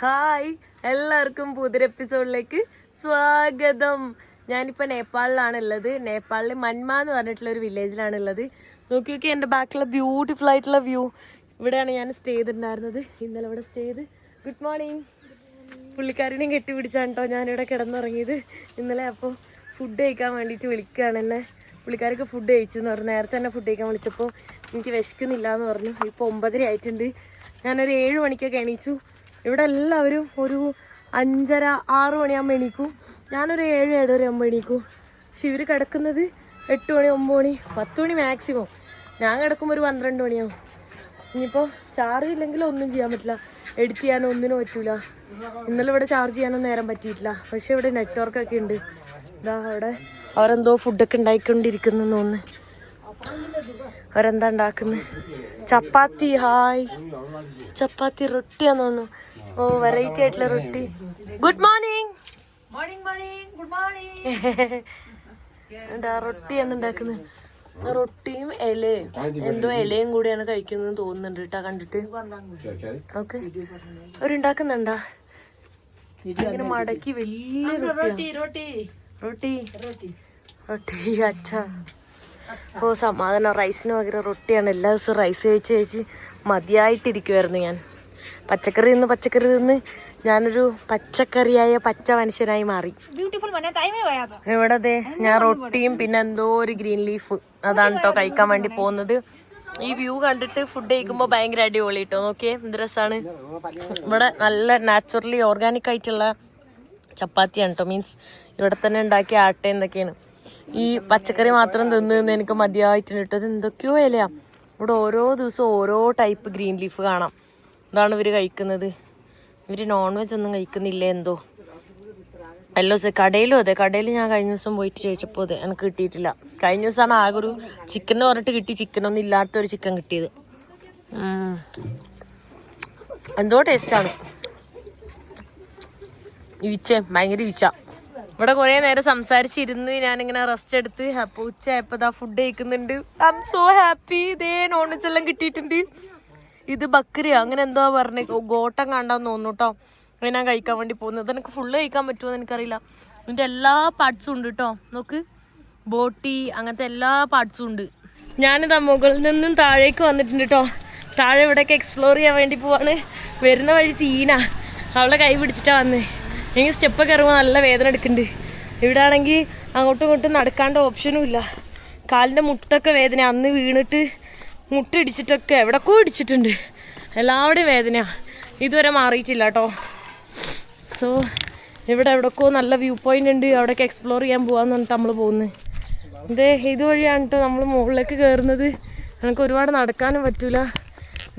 Hi, എല്ലാവർക്കും പുതിയൊരു എപ്പിസോഡിലേക്ക് സ്വാഗതം. ഞാനിപ്പോൾ നേപ്പാളിലാണ് ഉള്ളത്. നേപ്പാളിൽ മന്മ എന്ന് പറഞ്ഞിട്ടുള്ള ഒരു വില്ലേജിലാണ് ഉള്ളത്. നോക്കി നോക്കി എൻ്റെ ബാക്കിലുള്ള ബ്യൂട്ടിഫുൾ ആയിട്ടുള്ള വ്യൂ. ഇവിടെയാണ് ഞാൻ സ്റ്റേ ചെയ്തിട്ടുണ്ടായിരുന്നത്. ഇന്നലെ ഇവിടെ സ്റ്റേ ചെയ്ത്. Good morning. പുള്ളിക്കാരനെയും കെട്ടിപ്പിടിച്ചാണ് കേട്ടോ ഞാനിവിടെ കിടന്നുറങ്ങിയത് ഇന്നലെ. അപ്പോൾ ഫുഡ് കഴിക്കാൻ വേണ്ടിയിട്ട് വിളിക്കുകയാണ് എന്നെ. പുള്ളിക്കാർക്ക് ഫുഡ് കഴിച്ചു എന്ന് പറഞ്ഞു. നേരത്തെ തന്നെ ഫുഡ് കഴിക്കാൻ വിളിച്ചപ്പോൾ എനിക്ക് വിശക്കുന്നില്ല എന്ന് പറഞ്ഞു. ഇപ്പോൾ 9:30 ആയിട്ടുണ്ട്. ഞാനൊരു 7 മണിക്കൊക്കെ എണീച്ചു. ഇവിടെ എല്ലാവരും ഒരു 5:30-6 മണിയാകുമ്പോൾ എണീക്കും. ഞാനൊരു 7-7:30 ആകുമ്പോൾ എണീക്കും. പക്ഷെ ഇവർ കിടക്കുന്നത് 8 മണി 9 മണി 10 മണി മാക്സിമം. ഞാൻ കിടക്കുമ്പോൾ ഒരു 12 മണിയാവും. ഇനിയിപ്പോൾ ചാർജ് ഇല്ലെങ്കിൽ ഒന്നും ചെയ്യാൻ പറ്റില്ല, എഡിറ്റ് ചെയ്യാനോ ഒന്നിനും പറ്റില്ല. ഇന്നലെ ഇവിടെ ചാർജ് ചെയ്യാനൊന്നും നേരം പറ്റിയിട്ടില്ല. പക്ഷെ ഇവിടെ നെറ്റ്വർക്കൊക്കെ ഉണ്ട്. ഇതാ അവിടെ അവരെന്തോ ഫുഡൊക്കെ ഉണ്ടായിക്കൊണ്ടിരിക്കുന്നു തോന്നുന്നു. അവരെന്താ ഉണ്ടാക്കുന്നത്? ചപ്പാത്തി. ഹായ്, ചപ്പാത്തി റൊട്ടിയാന്ന് തോന്നുന്നു. ഓ, വെറൈറ്റി ആയിട്ടുള്ള റൊട്ടി. Good morning. എന്താ റൊട്ടിയാണ് ഉണ്ടാക്കുന്നത്? റൊട്ടിയും ഇലയും എന്തോ ഇലയും കൂടിയാണ് കഴിക്കുന്നത് തോന്നുന്നുണ്ട് കേട്ടാ കണ്ടിട്ട്. ഓക്കെ, അവരുണ്ടാക്കുന്നുണ്ടാ ഇങ്ങനെ മടക്കി വലിയ റൊട്ടി. അച്ഛാ, ഓ സമാധാനം. റൈസിന് പകരം റൊട്ടിയാണ്. എല്ലാ ദിവസവും റൈസ് കഴിച്ച് മതിയായിട്ടിരിക്കുമായിരുന്നു ഞാൻ. പച്ചക്കറി തിന്ന് ഞാനൊരു പച്ചക്കറിയായ പച്ച മനുഷ്യനായി മാറി. ഇവിടെ ദേ ഞാൻ റൊട്ടിയും പിന്നെ എന്തോ ഒരു ഗ്രീൻ ലീഫ് അതാണ് കേട്ടോ കഴിക്കാൻ വേണ്ടി പോകുന്നത്. ഈ വ്യൂ കണ്ടിട്ട് ഫുഡ് കഴിക്കുമ്പോൾ ഭയങ്കര അടിപൊളി കേട്ടോ. നോക്കിയേ എന്ത് രസമാണ്. ഇവിടെ നല്ല നാച്ചുറലി ഓർഗാനിക് ആയിട്ടുള്ള ചപ്പാത്തിയാണ് കേട്ടോ. മീൻസ് ഇവിടെ തന്നെ ഉണ്ടാക്കിയ ആട്ട എന്തൊക്കെയാണ്. ഈ പച്ചക്കറി മാത്രം തിന്ന് എനിക്ക് മതിയായിട്ടുണ്ട് കേട്ടോ. ഇത് എന്തൊക്കെയോ ഇലയാ. ഇവിടെ ഓരോ ദിവസവും ഓരോ ടൈപ്പ് ഗ്രീൻ ലീഫ് കാണാം. ഇതാണ് ഇവർ കഴിക്കുന്നത്. ഇവർ നോൺ വെജ് ഒന്നും കഴിക്കുന്നില്ലേ എന്തോ. എല്ലാ ദിവസം കടയിലും അതെ. കടയിൽ ഞാൻ കഴിഞ്ഞ ദിവസം പോയിട്ട് ചോദിച്ചപ്പോൾ അതെ എനിക്ക് കിട്ടിയിട്ടില്ല. കഴിഞ്ഞ ദിവസമാണ് ആകെ ഒരു ചിക്കൻ എന്ന് പറഞ്ഞിട്ട് കിട്ടി. ചിക്കനൊന്നും ഇല്ലാത്തൊരു ചിക്കൻ കിട്ടിയത്. എന്തോ ടേസ്റ്റാണ്. ഈച്ച, ഭയങ്കര ഈച്ച. ഇവിടെ കുറേ നേരം സംസാരിച്ചിരുന്ന് ഞാനിങ്ങനെ റെസ്റ്റ് എടുത്ത്. അപ്പോൾ ഉച്ചയായപ്പോൾ ഇതാ ഫുഡ് കഴിക്കുന്നുണ്ട്. I M so happy. ഇതേ നോൺ വെജ് എല്ലാം കിട്ടിയിട്ടുണ്ട്. ഇത് ബക്കറിയോ അങ്ങനെ എന്തോ പറഞ്ഞ് ഗോട്ടം കണ്ടാന്ന് തോന്നുന്നു കേട്ടോ. അത് ഞാൻ കഴിക്കാൻ വേണ്ടി പോകുന്നത്. എനിക്ക് ഫുള്ള് കഴിക്കാൻ പറ്റുമോയെന്ന് എനിക്കറിയില്ല. ഇതിൻ്റെ എല്ലാ പാർട്സും ഉണ്ട് കേട്ടോ. നോക്ക്, ബോട്ടി അങ്ങനത്തെ എല്ലാ പാർട്സും ഉണ്ട്. ഞാനിതാ മുകളിൽ നിന്നും താഴേക്ക് വന്നിട്ടുണ്ട് കേട്ടോ. താഴെ ഇവിടെയൊക്കെ എക്സ്പ്ലോർ ചെയ്യാൻ വേണ്ടി പോവാണ്. വരുന്ന വഴി ചീന അവളെ കൈ പിടിച്ചിട്ടാണ് വന്നത്. എനിക്ക് സ്റ്റെപ്പൊക്കെ ഇറങ്ങുമ്പോൾ നല്ല വേദന എടുക്കുന്നുണ്ട്. ഇവിടെ ആണെങ്കിൽ അങ്ങോട്ടും ഇങ്ങോട്ടും നടക്കാണ്ട് ഓപ്ഷനും ഇല്ല. കാലിൻ്റെ മുട്ടൊക്കെ വേദന. അന്ന് വീണിട്ട് മുട്ട ഇടിച്ചിട്ടൊക്കെ എവിടെക്കോ ഇടിച്ചിട്ടുണ്ട്. എല്ലാവരുടെയും വേദനയാണ്. ഇതുവരെ മാറിയിട്ടില്ല കേട്ടോ. സോ ഇവിടെ എവിടെക്കോ നല്ല വ്യൂ പോയിൻ്റ് ഉണ്ട്. അവിടെയൊക്കെ എക്സ്പ്ലോർ ചെയ്യാൻ പോകാമെന്ന് പറഞ്ഞിട്ട് നമ്മൾ പോകുന്നത്. ഇതുവഴിയാണ് കേട്ടോ നമ്മൾ മുകളിലേക്ക് കയറുന്നത്. എനിക്ക് ഒരുപാട് നടക്കാനും പറ്റില്ല.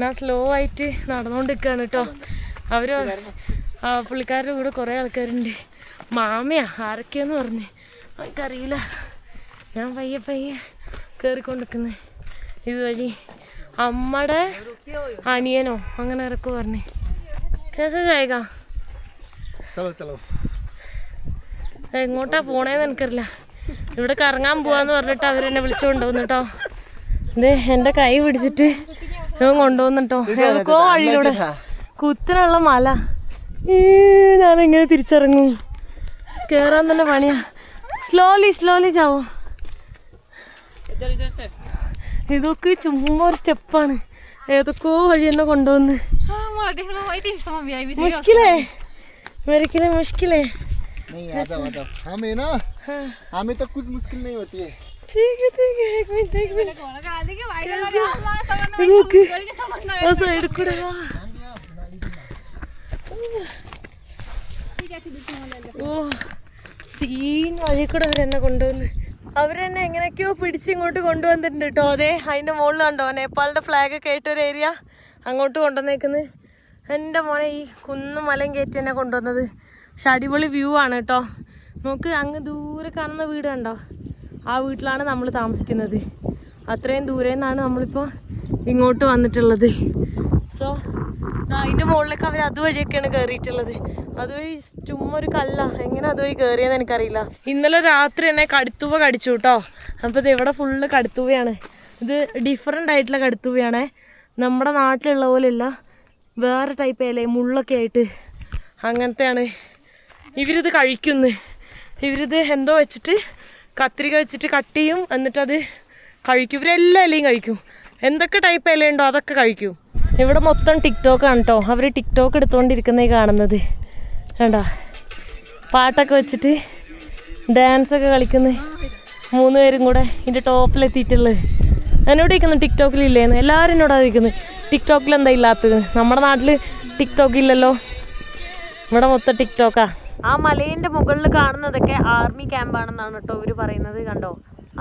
ഞാൻ സ്ലോ ആയിട്ട് നടന്നുകൊണ്ടിരിക്കുകയാണ് കേട്ടോ. അവർ പുള്ളിക്കാരുടെ കൂടെ കുറേ ആൾക്കാരുണ്ട്. മാമയാ ആരൊക്കെയെന്ന് പറഞ്ഞ് എനിക്കറിയില്ല. ഞാൻ പയ്യെ കയറിക്കൊണ്ടിരിക്കുന്നത് ഇതുവഴി. അമ്മയുടെ അനിയനോ അങ്ങനെ ആരൊക്കെ പറഞ്ഞ് കേസാ. എങ്ങോട്ടാ പോണേന്ന് എനിക്കറിയില്ല. ഇവിടെ കറങ്ങാൻ പോവാന്ന് പറഞ്ഞിട്ട് അവരെന്നെ വിളിച്ചുകൊണ്ടുപോകുന്നു കേട്ടോ. അതെ, എൻ്റെ കൈ പിടിച്ചിട്ട് ഞാൻ കൊണ്ടുപോകുന്നു കേട്ടോ. എവിടെക്കോ വഴിയിലൂടെ കുത്തിനുള്ള മല. ഞാനെങ്ങനെ തിരിച്ചിറങ്ങും? കയറാൻ തന്നെ പണിയാ. സ്ലോലി ചാവോ. ഇതൊക്കെ ചുമ്മാ ഒരു സ്റ്റെപ്പാണ്. ഏതൊക്കെയോ വഴി എന്നെ കൊണ്ടുവന്ന് മുഷ്കിലേ मेरे मुश्किल है. नहीं आता हमें ना हमें तो कुछ मुश्किल नहीं होती है. ठीक है एक मिनट साइड को ഓ സീൻ വഴി കൂടെ അവരെന്നെ കൊണ്ടുവന്ന്. അവരെന്നെ എങ്ങനെയൊക്കെയോ പിടിച്ചിങ്ങോട്ട് കൊണ്ടുവന്നിട്ടുണ്ട് കേട്ടോ. അതെ, അതിൻ്റെ മുകളിൽ കണ്ടോ നേപ്പാളിൻ്റെ ഫ്ലാഗൊക്കെ ആയിട്ട് ഒരു ഏരിയ അങ്ങോട്ട് കൊണ്ടുവന്നേക്കുന്നത്. എൻ്റെ മോനെ ഈ കുന്നും മലയും കയറ്റി എന്നെ കൊണ്ടുവന്നത്. പക്ഷെ അടിപൊളി വ്യൂ ആണ് കേട്ടോ. നോക്ക്, അങ്ങ് ദൂരെ കാണുന്ന വീട് കണ്ടോ? ആ വീട്ടിലാണ് നമ്മൾ താമസിക്കുന്നത്. അത്രയും ദൂരെ നിന്നാണ് നമ്മളിപ്പോൾ ഇങ്ങോട്ട് വന്നിട്ടുള്ളത്. സോ അതിൻ്റെ മുകളിലേക്ക് അവർ അതുവഴിയൊക്കെയാണ് കയറിയിട്ടുള്ളത്. അതുവഴി ചുമ്മാ ഒരു കല്ല. എങ്ങനെ അതുവഴി കയറിയെന്ന് എനിക്കറിയില്ല. ഇന്നലെ രാത്രി എന്നെ കടുത്തുവ കടിച്ചു കേട്ടോ. അപ്പോൾ ഇത് ഇവിടെ ഫുള്ള് കടുത്തുവയാണ്. ഇത് ഡിഫറെൻ്റ് ആയിട്ടുള്ള കടുത്തുവയാണേ. നമ്മുടെ നാട്ടിലുള്ള പോലെയല്ല, വേറെ ടൈപ്പ് ഇല മുള്ളൊക്കെ ആയിട്ട് അങ്ങനത്തെയാണ്. ഇവരിത് കഴിക്കുന്നു. ഇവരിത് എന്തോ വെച്ചിട്ട് കത്രിക വെച്ചിട്ട് കട്ട് ചെയ്യും, എന്നിട്ടത് കഴിക്കും. ഇവരെല്ലാ ഇലയും കഴിക്കും. എന്തൊക്കെ ടൈപ്പ് ഇല ഉണ്ടോ അതൊക്കെ കഴിക്കും. ഇവിടെ മൊത്തം ടിക്ടോക്കാണ് കേട്ടോ. അവർ ടിക്ടോക്ക് എടുത്തുകൊണ്ടിരിക്കുന്നേ കാണുന്നത് കണ്ടോ. പാട്ടൊക്കെ വെച്ചിട്ട് ഡാൻസൊക്കെ കളിക്കുന്നു 3 പേരും കൂടെ. ഇതിൻ്റെ ടോപ്പിലെത്തിയിട്ടുള്ളത് എന്നോട് ചോദിക്കുന്നു ടിക്ടോക്കിലില്ലേന്ന്. എല്ലാവരും എന്നോടാ ചോദിക്കുന്നത് ടിക്ടോക്കിൽ എന്താ ഇല്ലാത്തത്. നമ്മുടെ നാട്ടിൽ ടിക്ടോക്ക് ഇല്ലല്ലോ, ഇവിടെ മൊത്തം ടിക്ടോക്കാ. ആ മലേൻ്റെ മുകളിൽ കാണുന്നതൊക്കെ ആർമി ക്യാമ്പാണെന്നാണ് കേട്ടോ ഇവർ പറയുന്നത്. കണ്ടോ,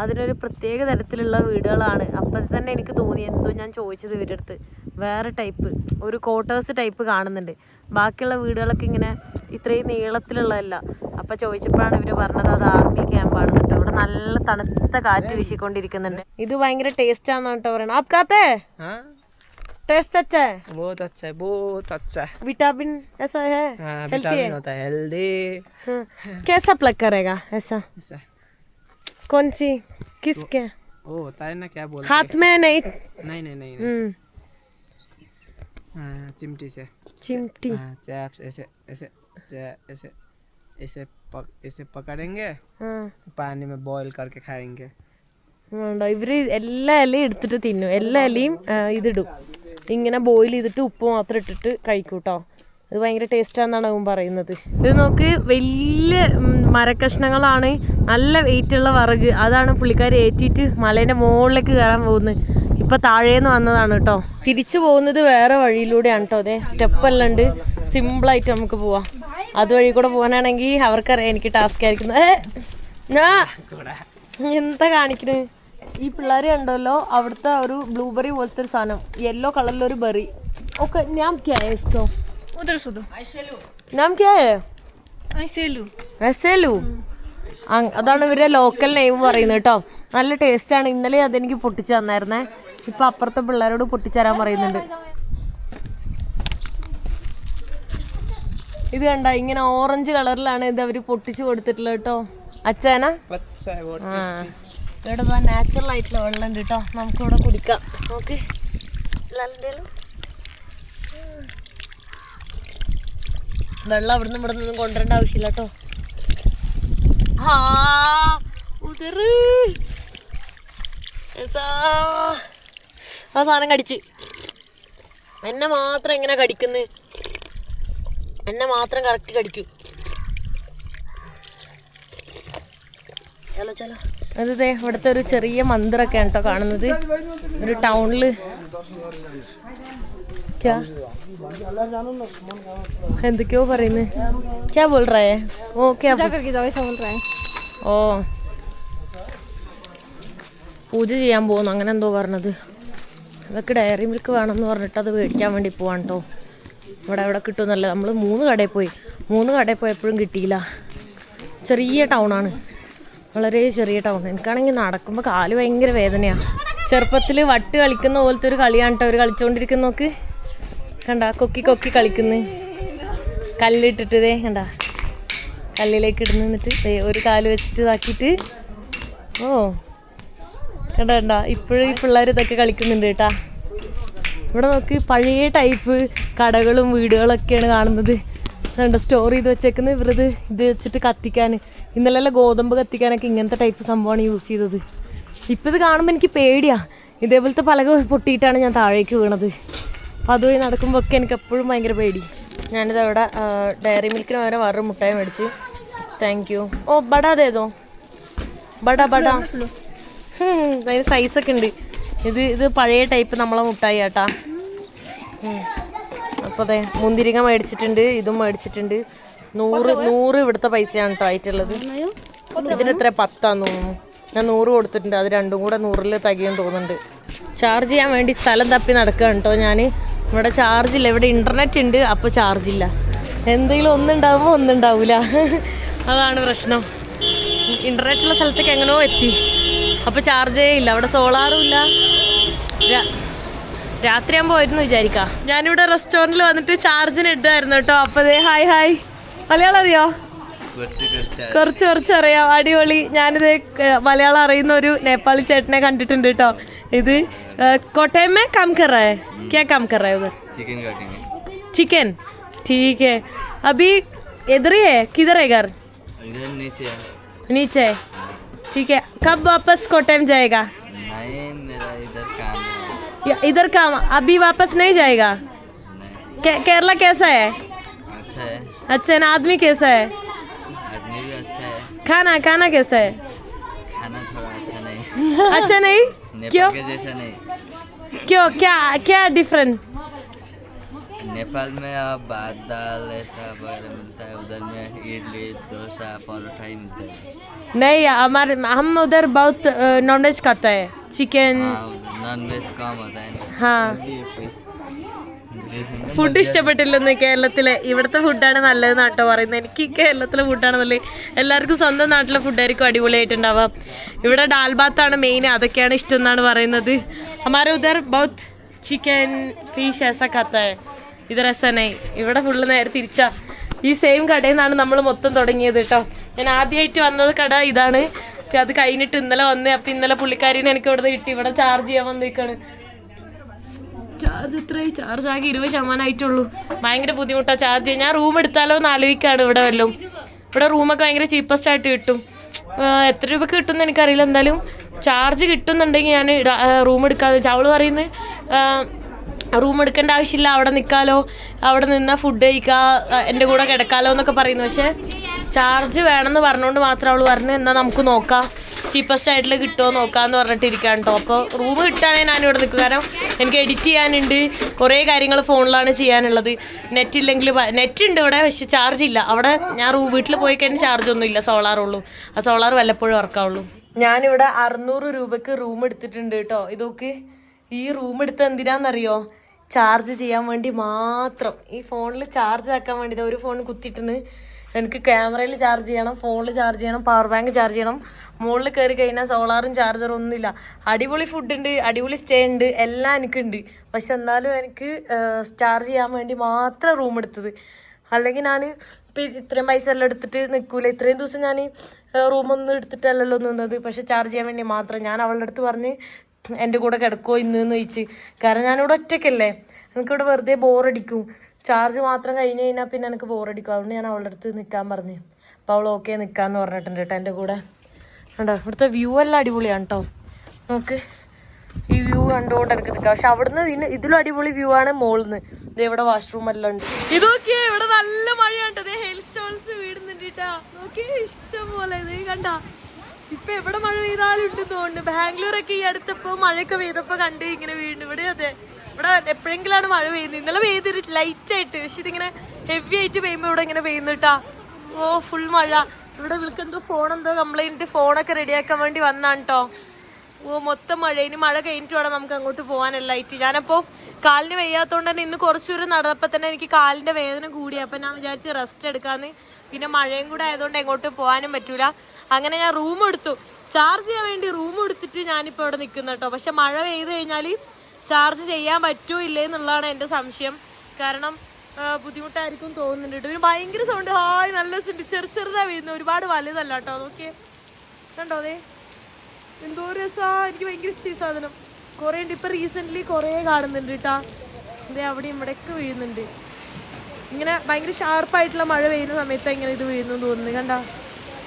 അതിനൊരു പ്രത്യേക തരത്തിലുള്ള വീടുകളാണ്. അപ്പോൾ തന്നെ എനിക്ക് തോന്നി എന്തോ ഞാൻ ചോദിച്ചത് ഇവരുടെ അടുത്ത് വേറെ ടൈപ്പ് ഒരു ക്വാർട്ടേഴ്സ് ടൈപ്പ് കാണുന്നുണ്ട്. ബാക്കിയുള്ള വീടുകളൊക്കെ ഇങ്ങനെ ഇത്രയും നീളത്തിലുള്ളതല്ല. അപ്പോൾ ചോദിച്ചപ്പോഴാണ് ഇവർ പറഞ്ഞത് അത് ആർമി ക്യാമ്പാണ് കേട്ടോ. ഇവിടെ നല്ല തണുത്ത കാറ്റ് വീശിക്കൊണ്ടിരിക്കുന്നുണ്ട്. ഇത് ഭയങ്കര ടേസ്റ്റ് ആണെന്നാണ് കേട്ടോ പറയണത്. आप खाते हैं? टेस्ट अच्छा है, बहुत अच्छा है, बहुत अच्छा है. विटामिन ऐसा है, विटामिन होता है, हेल्दी. कैसा प्लग करेगा ऐसा? ऐसा कौन सी किसके? वो होता है ना, क्या बोलते हाथ में नहीं नहीं नहीं नहीं, चिमटी से. चिमटी. चैप्स ऐसे ऐसे ऐसे ऐसे ऐसे पकड़ेंगे, पानी में बॉईल करके खाएंगे. ഇവർ എല്ലാ ഇലയും എടുത്തിട്ട് തിന്നും. എല്ലാ ഇലയും ഇതിടും, ഇങ്ങനെ ബോയിൽ ചെയ്തിട്ട് ഉപ്പ് മാത്രം ഇട്ടിട്ട് കഴിക്കും കേട്ടോ. ഇത് ഭയങ്കര ടേസ്റ്റാണെന്നാണ് അവൻ പറയുന്നത്. ഇത് നോക്ക്, വലിയ മരക്കഷ്ണങ്ങളാണ്, നല്ല വെയിറ്റുള്ള വിറക്. അതാണ് പുള്ളിക്കാർ ഏറ്റിയിട്ട് മലേൻ്റെ മുകളിലേക്ക് കയറാൻ പോകുന്നത്. ഇപ്പം താഴേന്ന് വന്നതാണ് കേട്ടോ. തിരിച്ചു പോകുന്നത് വേറെ വഴിയിലൂടെയാണ് കേട്ടോ. അതെ, സ്റ്റെപ്പെല്ലാം ഉണ്ട്, സിമ്പിളായിട്ട് നമുക്ക് പോവാം. അതുവഴി കൂടെ പോകാനാണെങ്കിൽ അവർക്കറിയാം എനിക്ക് ടാസ്ക് ആയിരിക്കുന്നത്. എന്താ കാണിക്കുന്നത് ഈ പിള്ളേർ കണ്ടല്ലോ. അവിടുത്തെ ഒരു ബ്ലൂബെറി പോലത്തെ ഒരു സാധനം, യെല്ലോ കളറിലൊരു ബെറി. ഓക്കെ, നാം ക്യാ ഹൈ ഇസ്കോ? उधर सुधो. നാം ക്യാ ഹൈ? ऐसेलू. എസേലു. അതാണ് ഇവരുടെ ലോക്കൽ നെയിം പറയുന്നത് കേട്ടോ. നല്ല ടേസ്റ്റാണ്. ഇന്നലെ അതെനിക്ക് പൊട്ടിച്ചു തന്നായിരുന്നേ. ഇപ്പം അപ്പുറത്തെ പിള്ളേരോട് പൊട്ടിച്ചു തരാൻ പറയുന്നുണ്ട്. ഇത് കണ്ട, ഇങ്ങനെ ഓറഞ്ച് കളറിലാണ് ഇത് അവർ പൊട്ടിച്ചു കൊടുത്തിട്ടുള്ളത് കേട്ടോ. അച്ഛനാ ഇവിടെ നാച്ചുറൽ ആയിട്ടുള്ള വെള്ളം ഉണ്ട് കേട്ടോ. നമുക്കിവിടെ കുടിക്കാം. ഓക്കെ, വെള്ളം അവിടുന്ന് ഇവിടെ നിന്നും കൊണ്ടുവരേണ്ട ആവശ്യമില്ല കേട്ടോ. ആ സാധനം കടിച്ച് എന്നെ മാത്രം എങ്ങനെ കടിക്കുന്നു, എന്നെ മാത്രം കറക്റ്റ് കടിക്കും. അത് ദേ ഇവിടുത്തെ ഒരു ചെറിയ മന്ദിറൊക്കെയാണ് കേട്ടോ കാണുന്നത്. ഒരു ടൗണില് എന്തൊക്കെയോ പറയുന്നത്. ക്യാ ബോൾ റാ ഹൈ? ഓ ക്യാ ഓ പൂജ ചെയ്യാൻ പോകുന്നു അങ്ങനെ എന്തോ പറഞ്ഞത്. അതൊക്കെ ഡയറി മിൽക്ക് വേണമെന്ന് പറഞ്ഞിട്ട് അത് മേടിക്കാൻ വേണ്ടി പോവാണ് കേട്ടോ. ഇവിടെ കിട്ടുമെന്നല്ല. നമ്മൾ 3 കടയിൽ പോയി, 3 കടയിൽ പോയപ്പോഴും കിട്ടിയില്ല. ചെറിയ ടൗണാണ്, വളരെ ചെറിയ ടൗൺ. എനിക്കാണെങ്കിൽ നടക്കുമ്പോൾ കാല് ഭയങ്കര വേദനയാണ്. ചെറുപ്പത്തിൽ വട്ട് കളിക്കുന്ന പോലത്തെ ഒരു കളിയാണ് കേട്ടോ അവർ കളിച്ചുകൊണ്ടിരിക്കുന്ന. നോക്ക് കണ്ട, കൊക്കി കൊക്കി കളിക്കുന്നു. കല്ലിട്ടിട്ട് ഇതേ കണ്ട, കല്ലിലേക്ക് ഇടുന്നിട്ട് ഒരു കാല് വെച്ചിട്ട് ഇതാക്കിയിട്ട്. ഓ കണ്ട, ഇപ്പോഴും ഈ പിള്ളേർ ഇതൊക്കെ കളിക്കുന്നുണ്ട് കേട്ടാ. ഇവിടെ നോക്ക്, പഴയ ടൈപ്പ് കടകളും വീടുകളൊക്കെയാണ് കാണുന്നത്. കണ്ടോ, സ്റ്റോർ ചെയ്ത് വെച്ചേക്കുന്നത്. ഇത് വെച്ചിട്ട് കത്തിക്കാൻ, ഇന്നലെല്ലാം ഗോതമ്പ് കത്തിക്കാനൊക്കെ ഇങ്ങനത്തെ ടൈപ്പ് സംഭവമാണ് യൂസ് ചെയ്തത്. ഇപ്പം ഇത് കാണുമ്പോൾ എനിക്ക് പേടിയാണ്. ഇതേപോലത്തെ പലക പൊട്ടിയിട്ടാണ് ഞാൻ താഴേക്ക് വീണത്. അപ്പം അതുവഴി നടക്കുമ്പോൾ ഒക്കെ എനിക്ക് എപ്പോഴും ഭയങ്കര പേടി. ഞാനിത് അവിടെ ഡയറി മിൽക്കിന് വരെ വേറൊരു മുട്ടായി മേടിച്ച്. Thank you. ഓ ബഡാ അതേതോ, ബഡാ അതിന് സൈസൊക്കെ ഉണ്ട്. ഇത് പഴയ ടൈപ്പ് നമ്മളെ മുട്ടായി കേട്ടാ. അപ്പോൾ അതെ, മുന്തിരിങ്ങ മേടിച്ചിട്ടുണ്ട്, ഇതും മേടിച്ചിട്ടുണ്ട്. 100 ഇവിടുത്തെ പൈസയാണ് കേട്ടോ ആയിട്ടുള്ളത്. ഇതിന് എത്ര 10 തോന്നുന്നു. ഞാൻ 100 കൊടുത്തിട്ടുണ്ട്. അത് രണ്ടും കൂടെ 100 തികയും തോന്നുന്നുണ്ട്. ചാർജ് ചെയ്യാൻ വേണ്ടി സ്ഥലം തപ്പി നടക്കുകയാണ് കേട്ടോ ഞാൻ. ഇവിടെ ചാർജില്ല, ഇവിടെ ഇൻ്റർനെറ്റ് ഉണ്ട്, അപ്പോൾ ചാർജില്ല. എന്തെങ്കിലും ഒന്നുണ്ടാകുമ്പോൾ ഒന്നുണ്ടാവില്ല, അതാണ് പ്രശ്നം. ഇൻ്റർനെറ്റുള്ള സ്ഥലത്തേക്ക് എങ്ങനെയോ എത്തി, അപ്പോൾ ചാർജേ ഇല്ല. അവിടെ സോളാറും ഇല്ല. രാത്രിയാകുമ്പോൾ വരുന്നു വിചാരിക്കാം. ഞാനിവിടെ റെസ്റ്റോറൻറ്റിൽ വന്നിട്ട് ചാർജിന് ഇട്ടായിരുന്നു കേട്ടോ. അപ്പോൾ അതേ ഹായ് മലയാളം അറിയോ? കുറച്ച് അറിയാം. അടിപൊളി. ഞാനിത് മലയാളം അറിയുന്ന ഒരു നേപ്പാളി ചേട്ടനെ കണ്ടിട്ടുണ്ട് കേട്ടോ. ഇത് കോട്ടയം में काम कर रहा है, क्या काम कर रहा है उधर? चिकन ठीक है. अभी इधर ही है, किधर है घर? इधर नीचे। नीचे, ठीक है। कब वापस कोटम जाएगा? नहीं, मेरा इधर काम है। इधर काम, अभी वापस नहीं जाएगा? नहीं। केरला कैसा है? अच्छा है। अच्छा है ना? आदमी कैसा है? आदमी भी अच्छा है। खाना कैसा है? खाना थोड़ा अच्छा नहीं। अच्छा नहीं? क्यों? नेपाल के जैसा नहीं। क्यों, क्या डिफरेंट? नेपाल में अब भात दाल ऐसा वगैरह मिलता है, उधर में इडली डोसा परोठा ही मिलता है। नहीं, हम उधर बहुत नॉनवेज खाता है, चिकन। हाँ, उधर नॉन वेज कम होता है ना। हाँ, ഫുഡ് ഇഷ്ടപ്പെട്ടില്ലെന്ന്. കേരളത്തിലെ ഇവിടുത്തെ ഫുഡാണ് നല്ലതെന്ന് കേട്ടോ പറയുന്നത്. എനിക്ക് കേരളത്തിലെ ഫുഡാണ് നല്ലത്. എല്ലാവർക്കും സ്വന്തം നാട്ടിലെ ഫുഡായിരിക്കും അടിപൊളിയായിട്ടുണ്ടാവുക. ഇവിടെ ഡാൽ ബാത്താണ് മെയിൻ, അതൊക്കെയാണ് ഇഷ്ടം എന്നാണ് പറയുന്നത്. ഹമാരെ ഉധർ ബൗത്ത് ചിക്കൻ ഫിഷ് ऐसा खाता है, ഇതർ ऐसा नहीं. ഇവിടെ ഫുള്ള് നേരെ തിരിച്ചാ. ഈ സെയിം കടയിൽ നിന്നാണ് നമ്മൾ മൊത്തം തുടങ്ങിയത് കേട്ടോ. ഞാൻ ആദ്യമായിട്ട് വന്നത് കട ഇതാണ്. അത് കഴിഞ്ഞിട്ട് ഇന്നലെ വന്ന്, അപ്പം ഇന്നലെ പുള്ളിക്കാരിനെ എനിക്ക് ഇവിടെ കിട്ടി. ഇവിടെ ചാർജ് ചെയ്യാൻ വന്നേക്കാണ്. ചാർജ് എത്രയായി? ചാർജ് ആകെ 20% ആയിട്ടുള്ളൂ. ഭയങ്കര ബുദ്ധിമുട്ടാണ് ചാർജ് ചെയ്യാൻ. ഞാൻ റൂം എടുത്താലോ എന്ന് ആലോചിക്കുകയാണ്. ഇവിടെ വല്ലതും ഇവിടെ റൂമൊക്കെ ഭയങ്കര ചീപ്പസ്റ്റ് ആയിട്ട് കിട്ടും. എത്ര രൂപക്ക് കിട്ടുമെന്ന് എനിക്കറിയില്ല. എന്തായാലും ചാർജ് കിട്ടുന്നുണ്ടെങ്കിൽ ഞാൻ റൂം എടുക്കാമെന്ന് വെച്ചാൽ. അവള് പറയുന്നത് റൂം എടുക്കേണ്ട ആവശ്യമില്ല, അവിടെ നിൽക്കാമല്ലോ, അവിടെ നിന്നാൽ ഫുഡ് കഴിക്കുക, എൻ്റെ കൂടെ കിടക്കാമല്ലോ എന്നൊക്കെ പറയുന്നു. പക്ഷേ ചാർജ് വേണമെന്ന് പറഞ്ഞുകൊണ്ട് മാത്രം അവൾ പറഞ്ഞു എന്നാൽ നമുക്ക് നോക്കാം, ചീപ്പസ്റ്റ് ആയിട്ടുള്ള കിട്ടുമോ നോക്കാമെന്ന് പറഞ്ഞിട്ടിരിക്കുകയാണ് കേട്ടോ. അപ്പോൾ റൂം കിട്ടുകയാണെങ്കിൽ ഞാനിവിടെ നിൽക്കും. കാരണം എനിക്ക് എഡിറ്റ് ചെയ്യാനുണ്ട്, കുറേ കാര്യങ്ങൾ ഫോണിലാണ് ചെയ്യാനുള്ളത്. നെറ്റ് ഇല്ലെങ്കിൽ നെറ്റ് ഉണ്ട് ഇവിടെ, പക്ഷേ ചാർജ് ഇല്ല. അവിടെ ഞാൻ വീട്ടിൽ പോയി കഴിഞ്ഞാൽ ചാർജ് ഒന്നും ഇല്ല, സോളാറുള്ളൂ. ആ സോളാർ വല്ലപ്പോഴും വർക്കാവുള്ളൂ. ഞാനിവിടെ 600 രൂപയ്ക്ക് റൂം എടുത്തിട്ടുണ്ട് കേട്ടോ. ഇതൊക്കെ ഈ റൂം എടുത്ത് എന്തിനാണെന്നറിയോ? ചാർജ് ചെയ്യാൻ വേണ്ടി മാത്രം. ഈ ഫോണിൽ ചാർജ് ആക്കാൻ വേണ്ടി ഒരു ഫോൺ കുത്തിയിട്ടുണ്ട്. എനിക്ക് ക്യാമറയിൽ ചാർജ് ചെയ്യണം, ഫോണിൽ ചാർജ് ചെയ്യണം, പവർ ബാങ്ക് ചാർജ് ചെയ്യണം. മുകളിൽ കയറി കഴിഞ്ഞാൽ സോളാറും ചാർജറും ഒന്നുമില്ല. അടിപൊളി ഫുഡുണ്ട്, അടിപൊളി സ്റ്റേ ഉണ്ട്, എല്ലാം എനിക്കുണ്ട്. പക്ഷെ എന്നാലും എനിക്ക് ചാർജ് ചെയ്യാൻ വേണ്ടി മാത്രം റൂം എടുത്തത്. അല്ലെങ്കിൽ ഞാൻ ഇപ്പം ഇത്രയും പൈസ എല്ലാം എടുത്തിട്ട് നിൽക്കൂല. ഇത്രയും ദിവസം ഞാൻ റൂമൊന്നും എടുത്തിട്ടല്ലല്ലോ നിന്നത്. പക്ഷെ ചാർജ് ചെയ്യാൻ വേണ്ടി മാത്രം. ഞാൻ അവളുടെ അടുത്ത് പറഞ്ഞ് എൻ്റെ കൂടെ കിടക്കുമോ ഇന്നെന്ന് ചോദിച്ച്. കാരണം ഞാനിവിടെ ഒറ്റയ്ക്കല്ലേ, എനിക്കിവിടെ വെറുതെ ബോറടിക്കും. ചാർജ് മാത്രം കഴിഞ്ഞ് കഴിഞ്ഞാൽ പിന്നെ എനിക്ക് ബോറടിക്കും. അതുകൊണ്ട് ഞാൻ അവളുടെ അടുത്ത് നിൽക്കാൻ പറഞ്ഞു. അപ്പോൾ അവൾ ഓക്കെ നിൽക്കാമെന്ന് പറഞ്ഞിട്ടുണ്ട് കേട്ടോ എൻ്റെ കൂടെ. കണ്ടോ ഇവിടുത്തെ വ്യൂ എല്ലാം അടിപൊളിയാണ് കേട്ടോ. നമുക്ക് ഈ വ്യൂ കണ്ടുകൊണ്ട് എനിക്ക് നിൽക്കാം. പക്ഷെ അവിടുന്ന് ഇതിലും അടിപൊളി വ്യൂ ആണ് മുകളിൽ നിന്ന്. ഇത് ഇവിടെ വാഷ്റൂം എല്ലാം ഉണ്ട്. ഇതൊക്കെ ഇവിടെ നല്ല മഴയാണ്. ഹെയിൽ സ്റ്റോൾസ് വീടുന്നുണ്ട് കേട്ടോ. നോക്കിയേ, ഇഷ്ടം പോലെ. ഇത് കണ്ട ഇപ്പൊ എവിടെ മഴ പെയ്താലും ഉണ്ടെന്ന് തോന്നുന്നു. ബാംഗ്ലൂരൊക്കെ ഈ അടുത്തപ്പോ മഴയൊക്കെ പെയ്തപ്പോ കണ്ട് ഇങ്ങനെ വീണ്ടും ഇവിടെ അതെ. ഇവിടെ എപ്പോഴെങ്കിലാണ് മഴ പെയ്യുന്നത്. ഇന്നലെ പെയ്തൊരു ലൈറ്റ് ആയിട്ട്, പക്ഷെ ഇതിങ്ങനെ ഹെവി ആയിട്ട് പെയ്യുമ്പോൾ ഇവിടെ ഇങ്ങനെ പെയ്യുന്നു കേട്ടാ. ഓ ഫുൾ മഴ. ഇവിടെ വിളിക്കെന്തോ ഫോണെന്തോ കംപ്ലൈൻറ്റ്, ഫോണൊക്കെ റെഡിയാക്കാൻ വേണ്ടി വന്നാണ് കേട്ടോ. ഓ മൊത്തം മഴ. ഇനി മഴ കഴിഞ്ഞിട്ട് വേണം നമുക്ക് അങ്ങോട്ട് പോകാനുള്ള ലൈറ്റ്. ഞാനപ്പോൾ കാലിന് വയ്യാത്തതുകൊണ്ട് തന്നെ ഇന്ന് കുറച്ച് ദൂരം നടന്നപ്പോൾ തന്നെ എനിക്ക് കാലിൻ്റെ വേദന കൂടി. അപ്പം ഞാൻ വിചാരിച്ച് റെസ്റ്റ് എടുക്കാമെന്ന്. പിന്നെ മഴയും കൂടെ ആയതുകൊണ്ട് എങ്ങോട്ട് പോകാനും പറ്റൂല. അങ്ങനെ ഞാൻ റൂം എടുത്തു. ചാർജ് ചെയ്യാൻ വേണ്ടി റൂം എടുത്തിട്ട് ഞാനിപ്പോൾ ഇവിടെ നിൽക്കുന്ന കേട്ടോ. പക്ഷെ മഴ പെയ്ത് കഴിഞ്ഞാൽ ചാർജ് ചെയ്യാൻ പറ്റുമോ ഇല്ലേ എന്നുള്ളതാണ് എൻ്റെ സംശയം. കാരണം ബുദ്ധിമുട്ടായിരിക്കും തോന്നുന്നുണ്ട്. ഇതിന് ഭയങ്കര സൗണ്ട്. ഹായ് നല്ല ചെറുതായി വീഴുന്നു, ഒരുപാട് വലുതല്ല കേട്ടോ. നോക്കിയേ കണ്ടോ, അതെ എന്തോ രസാ. എനിക്ക് ഭയങ്കര ഇഷ്ടം ഈ സാധനം. കുറേ ഉണ്ട്. ഇപ്പം റീസെൻ്റ്ലി കുറേ കാണുന്നുണ്ട് കേട്ടാ. അതെ അവിടെ ഇവിടെയൊക്കെ വീഴുന്നുണ്ട്. ഇങ്ങനെ ഭയങ്കര ഷാർപ്പായിട്ടുള്ള മഴ പെയ്യുന്ന സമയത്ത് ഇങ്ങനെ ഇത് വീഴുന്നു തോന്നുന്നു. കണ്ടോ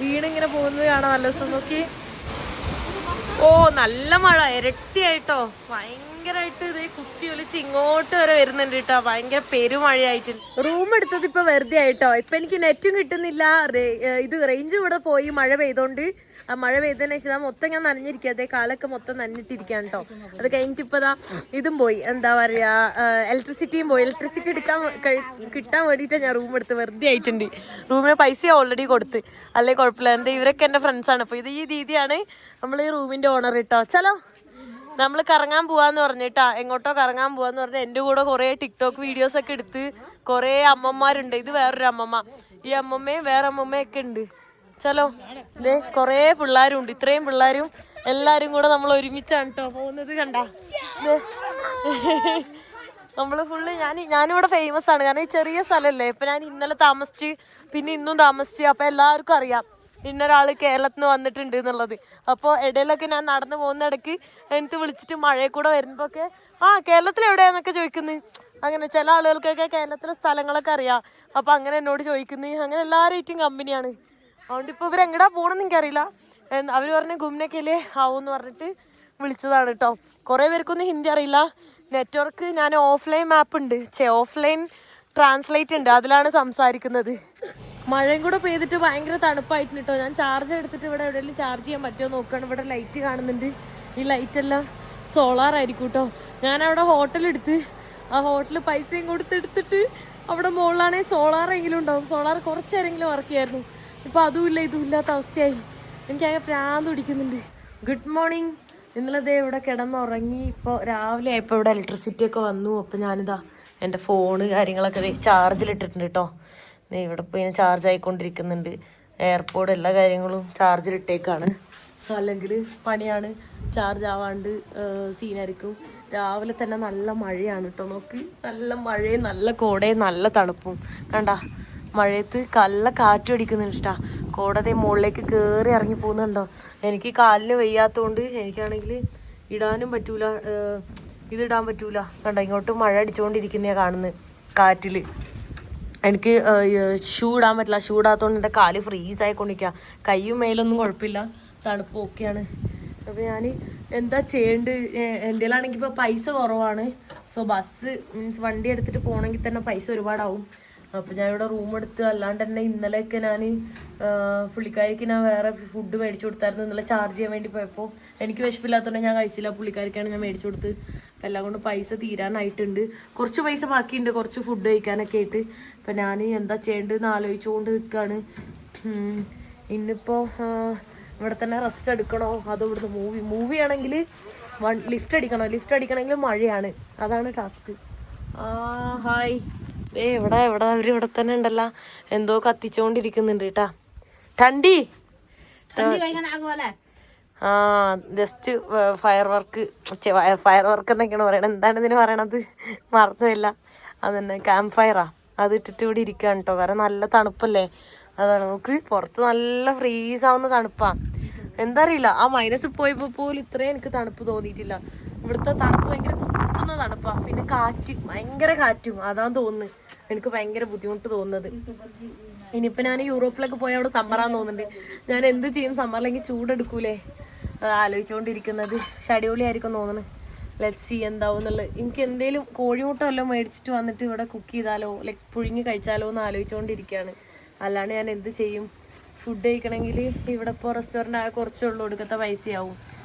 വീണിങ്ങനെ പോകുന്നത് കാണാൻ നല്ല രസം. നോക്കി, ഓ നല്ല മഴ ഇരട്ടിയായിട്ടോ. ഭയങ്കരമായിട്ട് ഇത് കുത്തി ഒലിച്ച് ഇങ്ങോട്ട് വരെ വരുന്നുണ്ട് കേട്ടോ. ഭയങ്കര പെരുമഴയായിട്ട്. റൂം എടുത്തത് ഇപ്പൊ വെറുതെ ആയിട്ടോ. ഇപ്പൊ എനിക്ക് നെറ്റും കിട്ടുന്നില്ല. ഇത് റേഞ്ച് കൂടെ പോയി മഴ പെയ്തോണ്ട്. ആ മഴ പെയ്തതിന് ശേഷം മൊത്തം ഞാൻ നനഞ്ഞിരിക്കുക. അതേ കാലൊക്കെ മൊത്തം നനഞ്ഞിട്ടിരിക്കുകയാണ് കേട്ടോ. അത് കഴിഞ്ഞിട്ട് ഇപ്പതാ ഇതും പോയി, എന്താ പറയാ, ഇലക്ട്രിസിറ്റിയും പോയി. ഇലക്ട്രിസിറ്റി കിട്ടാൻ വേണ്ടിയിട്ടാണ് ഞാൻ റൂം എടുത്ത്. വെറുതെ ആയിട്ടുണ്ട്. റൂമിന് പൈസ ഓൾറെഡി കൊടുത്ത്. അല്ലേ കുഴപ്പമില്ല. എന്താ ഇവരൊക്കെ എൻ്റെ ഫ്രണ്ട്സാണ്. അപ്പോൾ ഇത് ഈ ദീദിയാണ് നമ്മൾ ഈ റൂമിൻ്റെ ഓണർ കേട്ടോ. ചലോ നമ്മൾ കറങ്ങാൻ പോവാന്ന് പറഞ്ഞിട്ടാ. എങ്ങോട്ടോ കറങ്ങാൻ പോവാന്ന് പറഞ്ഞാൽ എൻ്റെ കൂടെ കുറേ ടിക്ടോക്ക് വീഡിയോസ് ഒക്കെ എടുത്ത് കുറേ അമ്മമാരുണ്ട്. ഇത് വേറൊരു അമ്മമ്മ, ഈ അമ്മമ്മയും വേറെ അമ്മമ്മയൊക്കെ ഉണ്ട്. ചലോ ഇതേ കുറേ പിള്ളേരും ഉണ്ട്. ഇത്രയും പിള്ളേരും എല്ലാവരും കൂടെ നമ്മൾ ഒരുമിച്ചാണ് കേട്ടോ പോകുന്നത്. കണ്ട നമ്മൾ ഫുള്ള് ഞാനിവിടെ ഫേമസ് ആണ്. കാരണം ഈ ചെറിയ സ്ഥലമല്ലേ. ഇപ്പം ഞാൻ ഇന്നലെ താമസിച്ച് പിന്നെ ഇന്നും താമസിച്ച്. അപ്പം എല്ലാവർക്കും അറിയാം ഇന്നൊരാൾ കേരളത്തിൽ നിന്ന് വന്നിട്ടുണ്ട് എന്നുള്ളത്. അപ്പോൾ ഇടയിലൊക്കെ ഞാൻ നടന്നു പോകുന്ന ഇടയ്ക്ക് എനിക്ക് വിളിച്ചിട്ട് മഴയിൽ കൂടെ വരുമ്പോൾ ഒക്കെ കേരളത്തിൽ എവിടെയാന്നൊക്കെ ചോദിക്കുന്നത്. അങ്ങനെ ചില ആളുകൾക്കൊക്കെ കേരളത്തിലെ സ്ഥലങ്ങളൊക്കെ അറിയാം. അപ്പം അങ്ങനെ എന്നോട് ചോദിക്കുന്നത്, അങ്ങനെ എല്ലാവരും കമ്പനിയാണ്. അതുകൊണ്ട് ഇപ്പോൾ ഇവരെങ്ങടാ പോകണമെന്ന് എനിക്കറിയില്ല. അവർ പറഞ്ഞ് ഗുംനക്കല്ലേ ആവുമെന്ന് പറഞ്ഞിട്ട് വിളിച്ചതാണ് കേട്ടോ. കുറേ പേർക്കൊന്നും ഹിന്ദി അറിയില്ല. നെറ്റ്വർക്ക് ഞാൻ ഓഫ്ലൈൻ മാപ്പ് ഉണ്ട്, ഓഫ്ലൈൻ ട്രാൻസ്ലേറ്റ് ഉണ്ട്, അതിലാണ് സംസാരിക്കുന്നത്. മഴയും കൂടെ പെയ്തിട്ട് ഭയങ്കര തണുപ്പായിട്ടുണ്ട് കേട്ടോ. ഞാൻ ചാർജ് എടുത്തിട്ട് ഇവിടെ എവിടെയെങ്കിലും ചാർജ് ചെയ്യാൻ പറ്റുമോ നോക്കുകയാണ്. ഇവിടെ ലൈറ്റ് കാണുന്നുണ്ട്. ഈ ലൈറ്റെല്ലാം സോളാർ ആയിരിക്കും കേട്ടോ. ഞാനവിടെ ഹോട്ടലെടുത്ത് ആ ഹോട്ടലിൽ പൈസയും കൊടുത്തെടുത്തിട്ട് അവിടെ മുകളിലാണെങ്കിൽ സോളാറെങ്കിലും ഉണ്ടാവും. സോളാർ കുറച്ച് നേരമെങ്കിലും വർക്ക് ചെയ്യായിരുന്നു. ഇപ്പോൾ അതുമില്ല ഇതും ഇല്ലാത്ത അവസ്ഥയായി. എനിക്കങ്ങനെ പ്രാന്ത് പിടിക്കുന്നുണ്ട്. Good morning. ഇന്നലെ ദേ ഇവിടെ കിടന്നുറങ്ങി. ഇപ്പോൾ രാവിലെ ആയപ്പോൾ ഇവിടെ ഇലക്ട്രിസിറ്റി ഒക്കെ വന്നു. അപ്പോൾ ഞാനിതാ എൻ്റെ ഫോണ് കാര്യങ്ങളൊക്കെ ചാർജിലിട്ടിട്ടുണ്ട് കേട്ടോ. ഇവിടെ പോയി ഞാൻ ചാർജ് ആയിക്കൊണ്ടിരിക്കുന്നുണ്ട്. എയർപോർട്ട് എല്ലാ കാര്യങ്ങളും ചാർജിലിട്ടേക്കാണ്, അല്ലെങ്കിൽ പണിയാണ്. ചാർജ് ആവാണ്ട് സീനായിരിക്കും. രാവിലെ തന്നെ നല്ല മഴയാണ് കേട്ടോ. നോക്ക്, നല്ല മഴയും നല്ല കോടയും നല്ല തണുപ്പും. കണ്ട മഴയത്ത് കല്ല കാറ്റും അടിക്കുന്നുണ്ട് കേട്ടാ. കോടതി മുകളിലേക്ക് കയറി ഇറങ്ങി പോകുന്നുണ്ടോ. എനിക്ക് കാലിന് വയ്യാത്തതുകൊണ്ട് എനിക്കാണെങ്കിൽ ഇടാനും പറ്റൂല, ഇതിടാൻ പറ്റൂല. കണ്ട ഇങ്ങോട്ട് മഴ അടിച്ചുകൊണ്ടിരിക്കുന്നതാണ് കാണുന്നത് കാറ്റിൽ. എനിക്ക് ഷൂ ഇടാൻ പറ്റില്ല. ഷൂ ഇടാത്തതുകൊണ്ട് എൻ്റെ കാല് ഫ്രീസ് ആയിക്കൊണ്ടിരിക്കുക. കയ്യും മേലൊന്നും കുഴപ്പമില്ല, തണുപ്പ് ഓക്കെയാണ്. അപ്പോൾ ഞാൻ എന്താ ചെയ്യേണ്ടത്? എൻ്റെ കയ്യിലാണെങ്കിൽ ഇപ്പോൾ പൈസ കുറവാണ്. സോ ബസ് മീൻസ് വണ്ടി എടുത്തിട്ട് പോകണമെങ്കിൽ തന്നെ പൈസ ഒരുപാടാവും. അപ്പോൾ ഞാൻ ഇവിടെ റൂം എടുത്ത്, അല്ലാണ്ട് തന്നെ ഇന്നലെയൊക്കെ ഞാൻ പുള്ളിക്കാരിക്ക് ഞാൻ വേറെ ഫുഡ് മേടിച്ചു കൊടുത്തായിരുന്നു. ഇന്നലെ ചാർജ് ചെയ്യാൻ വേണ്ടി പോയപ്പോൾ എനിക്ക് വിശപ്പില്ലാത്തതുകൊണ്ട് ഞാൻ കഴിച്ചില്ല. പുള്ളിക്കാരിക്കാണ് ഞാൻ മേടിച്ചു കൊടുത്ത്. അപ്പം എല്ലാം കൊണ്ട് പൈസ തീരാനായിട്ടുണ്ട്. കുറച്ച് പൈസ ബാക്കിയുണ്ട്, കുറച്ച് ഫുഡ് കഴിക്കാനൊക്കെ ആയിട്ട്. അപ്പം ഞാൻ എന്താ ചെയ്യേണ്ടതെന്ന് ആലോചിച്ചുകൊണ്ട് നിൽക്കുകയാണ്. ഇന്നിപ്പോൾ ഇവിടെ തന്നെ റെസ്റ്റ് എടുക്കണോ അതോ ഇവിടുന്ന് മൂവി ആണെങ്കിൽ ലിഫ്റ്റ് അടിക്കണമെങ്കിൽ മഴയാണ്, അതാണ് ടാസ്ക്. ഹായ്. ഇവിടെ അവരിവിടെ തന്നെ ഉണ്ടല്ലോ, എന്തോ കത്തിച്ചോണ്ടിരിക്കുന്നുണ്ട് കേട്ടാ. ടണ്ടി ജസ്റ്റ് ഫയർ വർക്ക് എന്നൊക്കെയാണ് പറയണത്. എന്താണ് ഇതിന് പറയണത് മറന്നുമില്ല. അതന്നെ ക്യാമ്പ് ഫയറാ. അത് ഇട്ടിട്ട് ഇവിടെ ഇരിക്കുകയാണ് കേട്ടോ. കാരണം നല്ല തണുപ്പല്ലേ, അതാണ്. നമുക്ക് പുറത്ത് നല്ല ഫ്രീസ് ആവുന്ന തണുപ്പാ. എന്താ അറിയില്ല, ആ മൈനസ് പോയപ്പോൾ പോലും ഇത്രയും എനിക്ക് തണുപ്പ് തോന്നിയിട്ടില്ല. ഇവിടുത്തെ തണുപ്പ് ഭയങ്കര കുത്തുന്ന തണുപ്പാ. പിന്നെ കാറ്റ്, ഭയങ്കര കാറ്റും, അതാന്ന് തോന്നുന്നു എനിക്ക് ഭയങ്കര ബുദ്ധിമുട്ട് തോന്നുന്നത്. ഇനിയിപ്പോൾ ഞാൻ യൂറോപ്പിലൊക്കെ പോയാൽ അവിടെ സമ്മറാന്ന് തോന്നുന്നുണ്ട്. ഞാൻ എന്ത് ചെയ്യും സമ്മറിലെങ്കിൽ ചൂടെടുക്കൂലേ, ആലോചിച്ചുകൊണ്ടിരിക്കുന്നത്. അടിപൊളിയായിരിക്കും തോന്നുന്നു. ലെറ്റ്സ് സീ എന്താവും എന്നുള്ളത്. എനിക്ക് എന്തെങ്കിലും കോഴിമുട്ട വല്ലതും മേടിച്ചിട്ട് വന്നിട്ട് ഇവിടെ കുക്ക് ചെയ്താലോ, ലൈക്ക് പുഴുങ്ങി കഴിച്ചാലോ എന്ന് ആലോചിച്ചുകൊണ്ടിരിക്കുകയാണ്. അല്ലാണ്ട് ഞാൻ എന്ത് ചെയ്യും? ഫുഡ് കഴിക്കണമെങ്കിൽ ഇവിടെ ഇപ്പോൾ റെസ്റ്റോറൻറ്റ് ആകെ കുറച്ചേ ഉള്ളൂ, കൊടുക്കത്ത പൈസയാവും.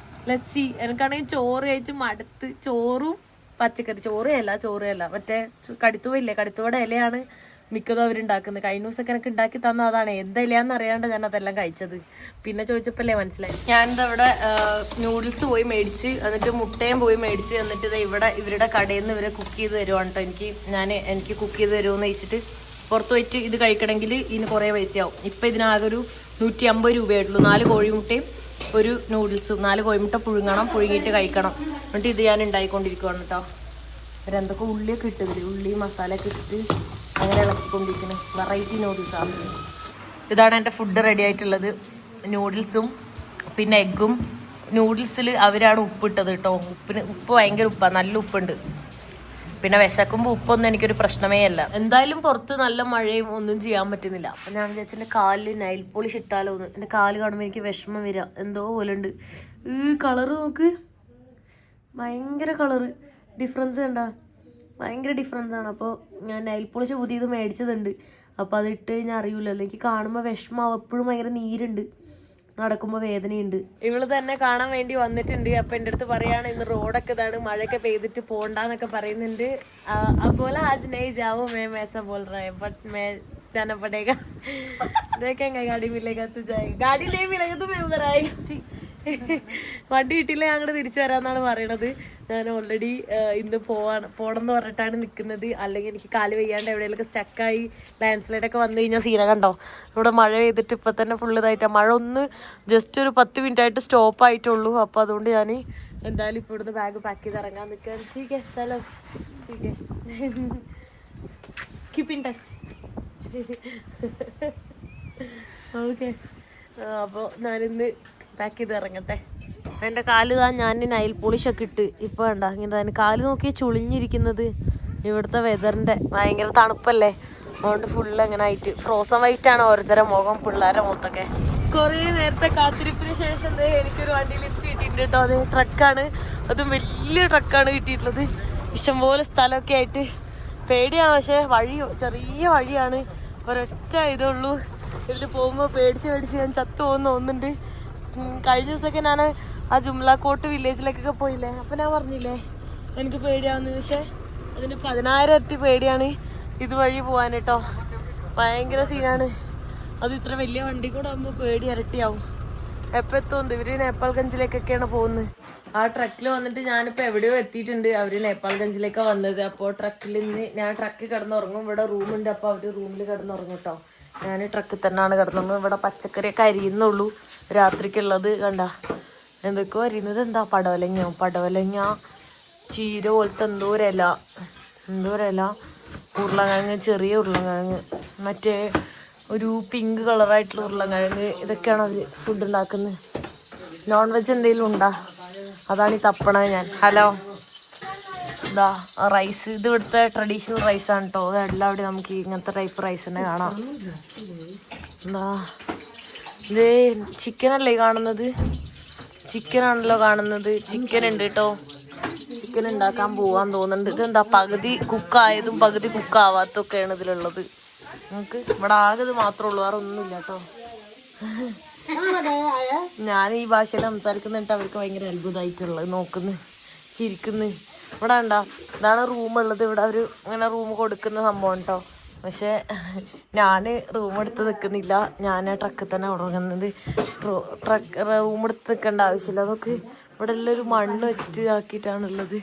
Let's see. എനിക്കാണെങ്കിൽ ചോറ് കഴിച്ച് മടുത്ത്. ചോറും പച്ചക്കറി, ചോറയല്ല മറ്റേ കടുത്തുവയില്ലേ, കടുത്തുവയുടെ ഇലയാണ് മിക്കതും അവരുണ്ടാക്കുന്നത്. കഴിഞ്ഞ ദിവസമൊക്കെ എനിക്ക് ഉണ്ടാക്കി തന്ന അതാണ്. എന്താ ഇലയാന്ന് അറിയാണ്ട് ഞാൻ അതെല്ലാം കഴിച്ചത്. പിന്നെ ചോദിച്ചപ്പോഴല്ലേ മനസ്സിലായി. ഞാനിത് ഇവിടെ നൂഡിൽസ് പോയി മേടിച്ച്, എന്നിട്ട് മുട്ടയും പോയി മേടിച്ച്, എന്നിട്ട് ഇത് ഇവരുടെ കടയിൽ നിന്ന് ഇവരെ കുക്ക് ചെയ്ത് തരുവാണ് കേട്ടോ. എനിക്ക് കുക്ക് ചെയ്ത് തരുമെന്ന് വെച്ചിട്ട് പുറത്ത് പോയിട്ട് ഇത് കഴിക്കണമെങ്കിൽ ഇതിന് കുറേ പൈസയാവും. ഇപ്പം ഇതിനാകെ ഒരു 150 രൂപയായിട്ടുള്ളൂ. 4 കോഴിമുട്ടയും ഒരു നൂഡിൽസും. 4 കോഴിമുട്ട പുഴുങ്ങിയിട്ട് കഴിക്കണം. എന്നിട്ട് ഇത് ഞാൻ ഉണ്ടാക്കിക്കൊണ്ടിരിക്കുകയാണ് കേട്ടോ. അവരെന്തൊക്കെ ഉള്ളിയൊക്കെ ഇട്ടതിൽ, ഉള്ളി മസാലയൊക്കെ ഇട്ടിട്ട് അങ്ങനെ ഇളക്കിക്കൊണ്ടിരിക്കുന്നത്. വെറൈറ്റി നൂഡിൽസാണ്. ഇതാണ് എൻ്റെ ഫുഡ് റെഡി ആയിട്ടുള്ളത്. നൂഡിൽസും പിന്നെ എഗ്ഗും. നൂഡിൽസിൽ അവരാണ് ഉപ്പിട്ടത് കേട്ടോ. ഉപ്പ് ഭയങ്കര ഉപ്പാണ്, നല്ല ഉപ്പുണ്ട്. പിന്നെ വിശക്കുമ്പോൾ ഉപ്പൊന്നും എനിക്കൊരു പ്രശ്നമേ അല്ല. എന്തായാലും പുറത്ത് നല്ല മഴയും ഒന്നും ചെയ്യാൻ പറ്റുന്നില്ല. അപ്പം ഞാൻ വിചാരിച്ചു എൻ്റെ കാലിൽ നൈൽ പോളിഷ് ഇട്ടാലോ എന്ന്. എൻ്റെ കാല് കാണുമ്പോൾ എനിക്ക് വിഷമം വരിക, എന്തോ പോലെ ഉണ്ട്. ഈ കളറ് നോക്ക്, ഭയങ്കര കളറ് ഡിഫറൻസ് കണ്ടാ, ഭയങ്കര ഡിഫറൻസാണ്. അപ്പോൾ ഞാൻ നൈൽ പോളിഷ് പുതിയത് മേടിച്ചതുണ്ട്. അപ്പോൾ അത് ഇട്ട് കഴിഞ്ഞാൽ അറിയില്ലല്ലോ. എനിക്ക് കാണുമ്പോൾ വിഷമാവും, എപ്പോഴും ഭയങ്കര നീരുണ്ട്, നടക്കുമ്പോൾ വേദനയുണ്ട്. ഇവള് തന്നെ കാണാൻ വേണ്ടി വന്നിട്ടുണ്ട്. അപ്പം എൻ്റെ അടുത്ത് പറയാണ് ഇന്ന് റോഡൊക്കെ ഇതാണ്, മഴയൊക്കെ പെയ്തിട്ട് പോണ്ടെന്നൊക്കെ പറയുന്നുണ്ട്. അതുപോലെ ആജ് നഹീ ജാവോ मैं ऐसा बोल रहा है बट मैं जाना पड़ेगा देखेंगे गाड़ी मिलेगा तो जाएगा गाड़ी नहीं मिलेगा तो मैं उधर आएगा വണ്ടി കിട്ടിയില്ല അങ്ങോട്ട് തിരിച്ചു വരാമെന്നാണ് പറയണത്. ഞാൻ ഓൾറെഡി ഇന്ന് പോകണമെന്ന് പറഞ്ഞിട്ടാണ് നിൽക്കുന്നത്. അല്ലെങ്കിൽ എനിക്ക് കാല് വയ്യാണ്ട് എവിടെയെങ്കിലൊക്കെ സ്റ്റക്കായി ലാൻഡ്സ്ലൈഡൊക്കെ വന്നു കഴിഞ്ഞാൽ സീന കണ്ടോ. ഇവിടെ മഴ പെയ്തിട്ട് ഇപ്പം തന്നെ ഫുള്ള് ഇതായിട്ടാണ്. മഴ ഒന്ന് ജസ്റ്റ് ഒരു 10 മിനിറ്റ് ആയിട്ട് സ്റ്റോപ്പ് ആയിട്ടുള്ളൂ. അപ്പോൾ അതുകൊണ്ട് ഞാൻ എന്തായാലും ഇപ്പോൾ ഇവിടുന്ന് ബാഗ് പാക്ക് ചെയ്ത് ഇറങ്ങാൻ നിൽക്കുകയാണ്. ചീക്കേ ചലോ ചീക്കേ കീപ് ഇൻ ടച്ച്. ഓക്കെ, അപ്പോൾ ഞാനിന്ന് പാക്ക് ചെയ്ത് ഇറങ്ങട്ടെ. എൻ്റെ കാല് ഞാൻ നൈൽ പോളിഷൊക്കെ ഇട്ട് ഇപ്പോൾ വേണ്ട ഇങ്ങനെ തന്നെ കാല് നോക്കി ചുളിഞ്ഞിരിക്കുന്നത്. ഇവിടുത്തെ വെതറിൻ്റെ ഭയങ്കര തണുപ്പല്ലേ, അതുകൊണ്ട് ഫുള്ള് അങ്ങനെ ആയിട്ട് ഫ്രോസൺ വൈറ്റ് ആണ് ഓരോരുത്തരുടെ മുഖം, പിള്ളേരുടെ മുഖത്തൊക്കെ. കുറേ നേരത്തെ കാത്തിരിപ്പിന് ശേഷം എനിക്കൊരു വണ്ടി ലിഫ്റ്റ് കിട്ടിയിട്ടുണ്ട് കേട്ടോ. അത് ട്രക്കാണ്, അതും വലിയ ട്രക്കാണ് കിട്ടിയിട്ടുള്ളത്. ഇഷ്ടംപോലെ സ്ഥലമൊക്കെ ആയിട്ട് പേടിയാണ്, പക്ഷേ വഴി ചെറിയ വഴിയാണ്, ഒരൊറ്റ ഇതേ ഉള്ളൂ. ഇതിൽ പോകുമ്പോൾ പേടിച്ച് ഞാൻ ചത്തു പോകുന്ന തോന്നുന്നുണ്ട്. കഴിഞ്ഞ ദിവസമൊക്കെ ഞാൻ ആ ജുംലാക്കോട്ട് വില്ലേജിലേക്കൊക്കെ പോയില്ലേ, അപ്പം ഞാൻ പറഞ്ഞില്ലേ എനിക്ക് പേടിയാവുന്നു. പക്ഷേ അതിന് 10,000 ഇരട്ടി പേടിയാണ് ഇതുവഴി പോകാൻ കേട്ടോ. ഭയങ്കര സീനാണ്. അത് ഇത്ര വലിയ വണ്ടി കൂടെ ആകുമ്പോൾ പേടി ഇരട്ടിയാവും. എപ്പോൾ എത്തും? ഇവർ നേപ്പാൾഗഞ്ചിലേക്കൊക്കെയാണ് പോകുന്നത്. ആ ട്രക്കിൽ വന്നിട്ട് ഞാനിപ്പോൾ എവിടെയോ എത്തിയിട്ടുണ്ട്. അവർ നേപ്പാൾഗഞ്ചിലേക്കാണ് വന്നത്. അപ്പോൾ ട്രക്കിൽ നിന്ന് ഞാൻ ട്രക്കിൽ കിടന്നുറങ്ങും. ഇവിടെ റൂമുണ്ട്, അപ്പോൾ അവർ റൂമിൽ കിടന്നുറങ്ങും കേട്ടോ. ഞാൻ ട്രക്കിൽ തന്നെയാണ് കിടന്നുറങ്ങുന്നത്. ഇവിടെ പച്ചക്കറിയൊക്കെ അരിയുന്നുള്ളൂ രാത്രിക്കുള്ളത്. കണ്ട എന്തൊക്കെയോ അരിയുന്നത്, എന്താ പടവലങ്ങ ചീര പോലത്തെ എന്തോ ഒരു ഇല, ഉരുളക്കിഴങ്ങ്, ചെറിയ ഉരുളക്കിഴങ്ങ്, മറ്റേ ഒരു പിങ്ക് കളറായിട്ടുള്ള ഉരുളക്കിഴങ്ങ്, ഇതൊക്കെയാണ് അവർ ഫുഡ് ഉണ്ടാക്കുന്നത്. നോൺ വെജ് എന്തെങ്കിലും ഉണ്ടോ? അതാണ് ഈ തപ്പണത് ഞാൻ. ഹലോ, ഇതാ റൈസ്, ഇത് ഇവിടുത്തെ ട്രഡീഷണൽ റൈസാണ് കേട്ടോ. എല്ലാവിടെയും നമുക്ക് ഇങ്ങനത്തെ ടൈപ്പ് റൈസ് തന്നെ കാണാം. എന്താ ഇത് ചിക്കനല്ലേ കാണുന്നത്? ചിക്കനാണല്ലോ കാണുന്നത്. ചിക്കൻ ഉണ്ട് കേട്ടോ. ചിക്കൻ ഉണ്ടാക്കാൻ പോവാൻ തോന്നുന്നുണ്ട്. ഇതെന്താ പകുതി കുക്കായതും പകുതി കുക്കാവാത്തൊക്കെയാണ് ഇതിലുള്ളത്. നമുക്ക് ഇവിടെ ആകെ ഇത് മാത്രമേ ഉള്ളൂ, വേറെ ഒന്നുമില്ല കേട്ടോ. ഞാൻ ഈ ഭാഷയിൽ സംസാരിക്കുന്നിട്ട് അവർക്ക് ഭയങ്കര അത്ഭുതമായിട്ടുള്ളത്. നോക്കുന്നു, ചിരിക്കുന്നു. ഇവിടെ ഉണ്ടോ, ഇതാണ് റൂമുള്ളത്. ഇവിടെ അവർ ഇങ്ങനെ റൂം കൊടുക്കുന്ന സംഭവം കേട്ടോ. പക്ഷേ ഞാൻ റൂം എടുത്ത് നിൽക്കുന്നില്ല, ഞാൻ ട്രക്കിൽ തന്നെ ഉറങ്ങുന്നത്. റൂം എടുത്ത് നിൽക്കേണ്ട ആവശ്യമില്ല. അതൊക്കെ ഇവിടെ എല്ലാം ഒരു മണ്ണ് വെച്ചിട്ട് ആക്കിയിട്ടാണുള്ളത്.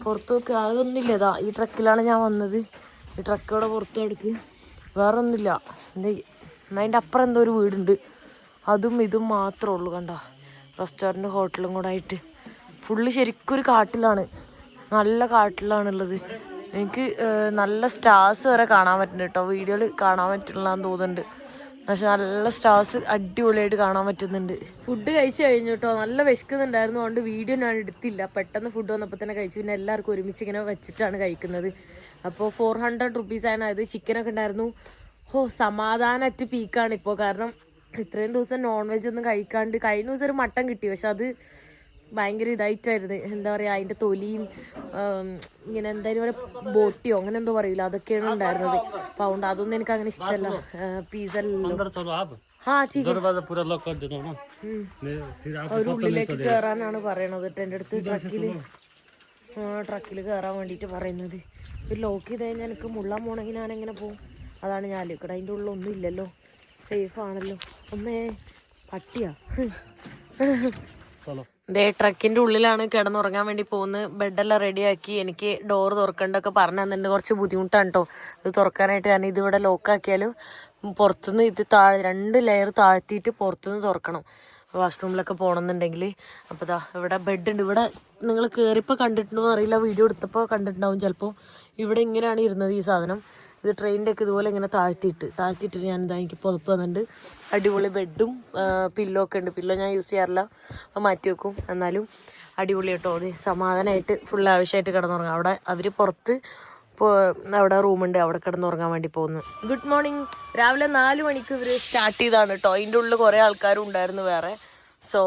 പുറത്ത് നോക്കി അതൊന്നുമില്ല. ഇതാ ഈ ട്രക്കിലാണ് ഞാൻ വന്നത്. ഈ ട്രക്ക് ഇവിടെ പുറത്ത് എടുക്ക്, വേറെ ഒന്നുമില്ല. അതിൻ്റെ അപ്പുറം എന്തോ ഒരു വീടുണ്ട്, അതും ഇതും മാത്രമേ ഉള്ളൂ. കണ്ട റെസ്റ്റോറൻറ്റ് ഹോട്ടലും കൂടെ ആയിട്ട് ഫുള്ള് ശരിക്കും ഒരു കാട്ടിലാണ്, നല്ല കാട്ടിലാണുള്ളത്. എനിക്ക് നല്ല സ്റ്റാർസ് വരെ കാണാൻ പറ്റുന്നുണ്ട് കേട്ടോ. വീഡിയോയിൽ കാണാൻ പറ്റില്ലാന്ന് തോന്നുന്നുണ്ട്, പക്ഷെ നല്ല സ്റ്റാർസ് അടിപൊളിയായിട്ട് കാണാൻ പറ്റുന്നുണ്ട്. ഫുഡ് കഴിച്ച് കഴിഞ്ഞു കേട്ടോ. നല്ല വിശക്കുന്നുണ്ടായിരുന്നു, അതുകൊണ്ട് വീഡിയോ ഞാൻ എടുത്തില്ല. പെട്ടെന്ന് ഫുഡ് വന്നപ്പോൾ തന്നെ കഴിച്ചു. പിന്നെ എല്ലാവർക്കും ഒരുമിച്ച് ഇങ്ങനെ വെച്ചിട്ടാണ് കഴിക്കുന്നത്. അപ്പോൾ 400 റുപ്പീസാണ് അത്. ചിക്കനൊക്കെ ഉണ്ടായിരുന്നു. സമാധാനമായിട്ട് പീക്കാണ് ഇപ്പോൾ. കാരണം ഇത്രയും ദിവസം നോൺ വെജ് ഒന്നും കഴിക്കാണ്ട്, കഴിഞ്ഞ ദിവസം ഒരു മട്ടൻ കിട്ടി, പക്ഷെ അത് ഭയങ്കര ഇതായിട്ടായിരുന്നു. എന്താ പറയുക, അതിൻ്റെ തൊലിയും ഇങ്ങനെ എന്തായാലും പറയുക ബോട്ടിയോ അങ്ങനെ എന്തോ പറയില്ല, അതൊക്കെയാണ് ഉണ്ടായിരുന്നത്. അപ്പോൾ അതുകൊണ്ട് അതൊന്നും എനിക്ക് അങ്ങനെ ഇഷ്ടമല്ല. പിസല്ലോ ഒരു ഉള്ളിലേക്ക് കയറാനാണ് പറയണത് കേട്ടോ എൻ്റെ അടുത്ത്. ട്രക്കിൽ കയറാൻ വേണ്ടിയിട്ട് പറയുന്നത്. ഒരു ലോക്ക് ചെയ്ത് കഴിഞ്ഞാൽ എനിക്ക് മുള്ളാൻ പോകണമെങ്കിൽ ഞാൻ എങ്ങനെ പോകും? അതാണ് ഞാൻ ആലോചിക്കട്ടെ. അതിൻ്റെ ഉള്ളിലൊന്നും ഇല്ലല്ലോ, സേഫ് ആണല്ലോ. അമ്മേ പട്ടിയാ. ദേ ട്രക്കിൻ്റെ ഉള്ളിലാണ് കിടന്നുറങ്ങാൻ വേണ്ടി പോകുന്നത്. ബെഡെല്ലാം റെഡിയാക്കി. എനിക്ക് ഡോറ് തുറക്കേണ്ടതൊക്കെ പറഞ്ഞു തന്നിട്ടുണ്ട്. കുറച്ച് ബുദ്ധിമുട്ടാണ് കേട്ടോ ഇത് തുറക്കാനായിട്ട്. കാരണം ഇതിവിടെ ലോക്കാക്കിയാലും പുറത്തുനിന്ന് ഇത് 2 ലെയർ താഴ്ത്തിയിട്ട് പുറത്തുനിന്ന് തുറക്കണം വാഷ്റൂമിലൊക്കെ പോകണമെന്നുണ്ടെങ്കിൽ. അപ്പോൾ ഇതാ ഇവിടെ ബെഡുണ്ട്. ഇവിടെ നിങ്ങൾ കയറിയപ്പോൾ കണ്ടിട്ടുണ്ടോ അറിയില്ല, വീഡിയോ എടുത്തപ്പോൾ കണ്ടിട്ടുണ്ടാവും ചിലപ്പോൾ. ഇവിടെ ഇങ്ങനെയാണ് ഇരുന്നത് ഈ സാധനം. ഇത് ട്രെയിനിൻ്റെ ഒക്കെ ഇതുപോലെ ഇങ്ങനെ താഴ്ത്തിയിട്ട് ഞാനിതാ എനിക്ക് പുതപ്പ് തന്നിട്ടുണ്ട്. അടിപൊളി ബെഡും പില്ലോ ഒക്കെ ഉണ്ട്. പില്ലോ ഞാൻ യൂസ് ചെയ്യാറില്ല, അത് മാറ്റി വെക്കും. എന്നാലും അടിപൊളി കേട്ടോ. അത് സമാധാനമായിട്ട് ഫുൾ ആവശ്യമായിട്ട് കിടന്നുറങ്ങാം. അവിടെ അവർ പുറത്ത് അവിടെ റൂമുണ്ട്, അവിടെ കിടന്നുറങ്ങാൻ വേണ്ടി പോകുന്നു. Good morning. രാവിലെ 4 മണിക്ക് ഇവർ സ്റ്റാർട്ട് ചെയ്താണ് കേട്ടോ. അതിൻ്റെ ഉള്ളിൽ കുറേ ആൾക്കാരും ഉണ്ടായിരുന്നു വേറെ. സോ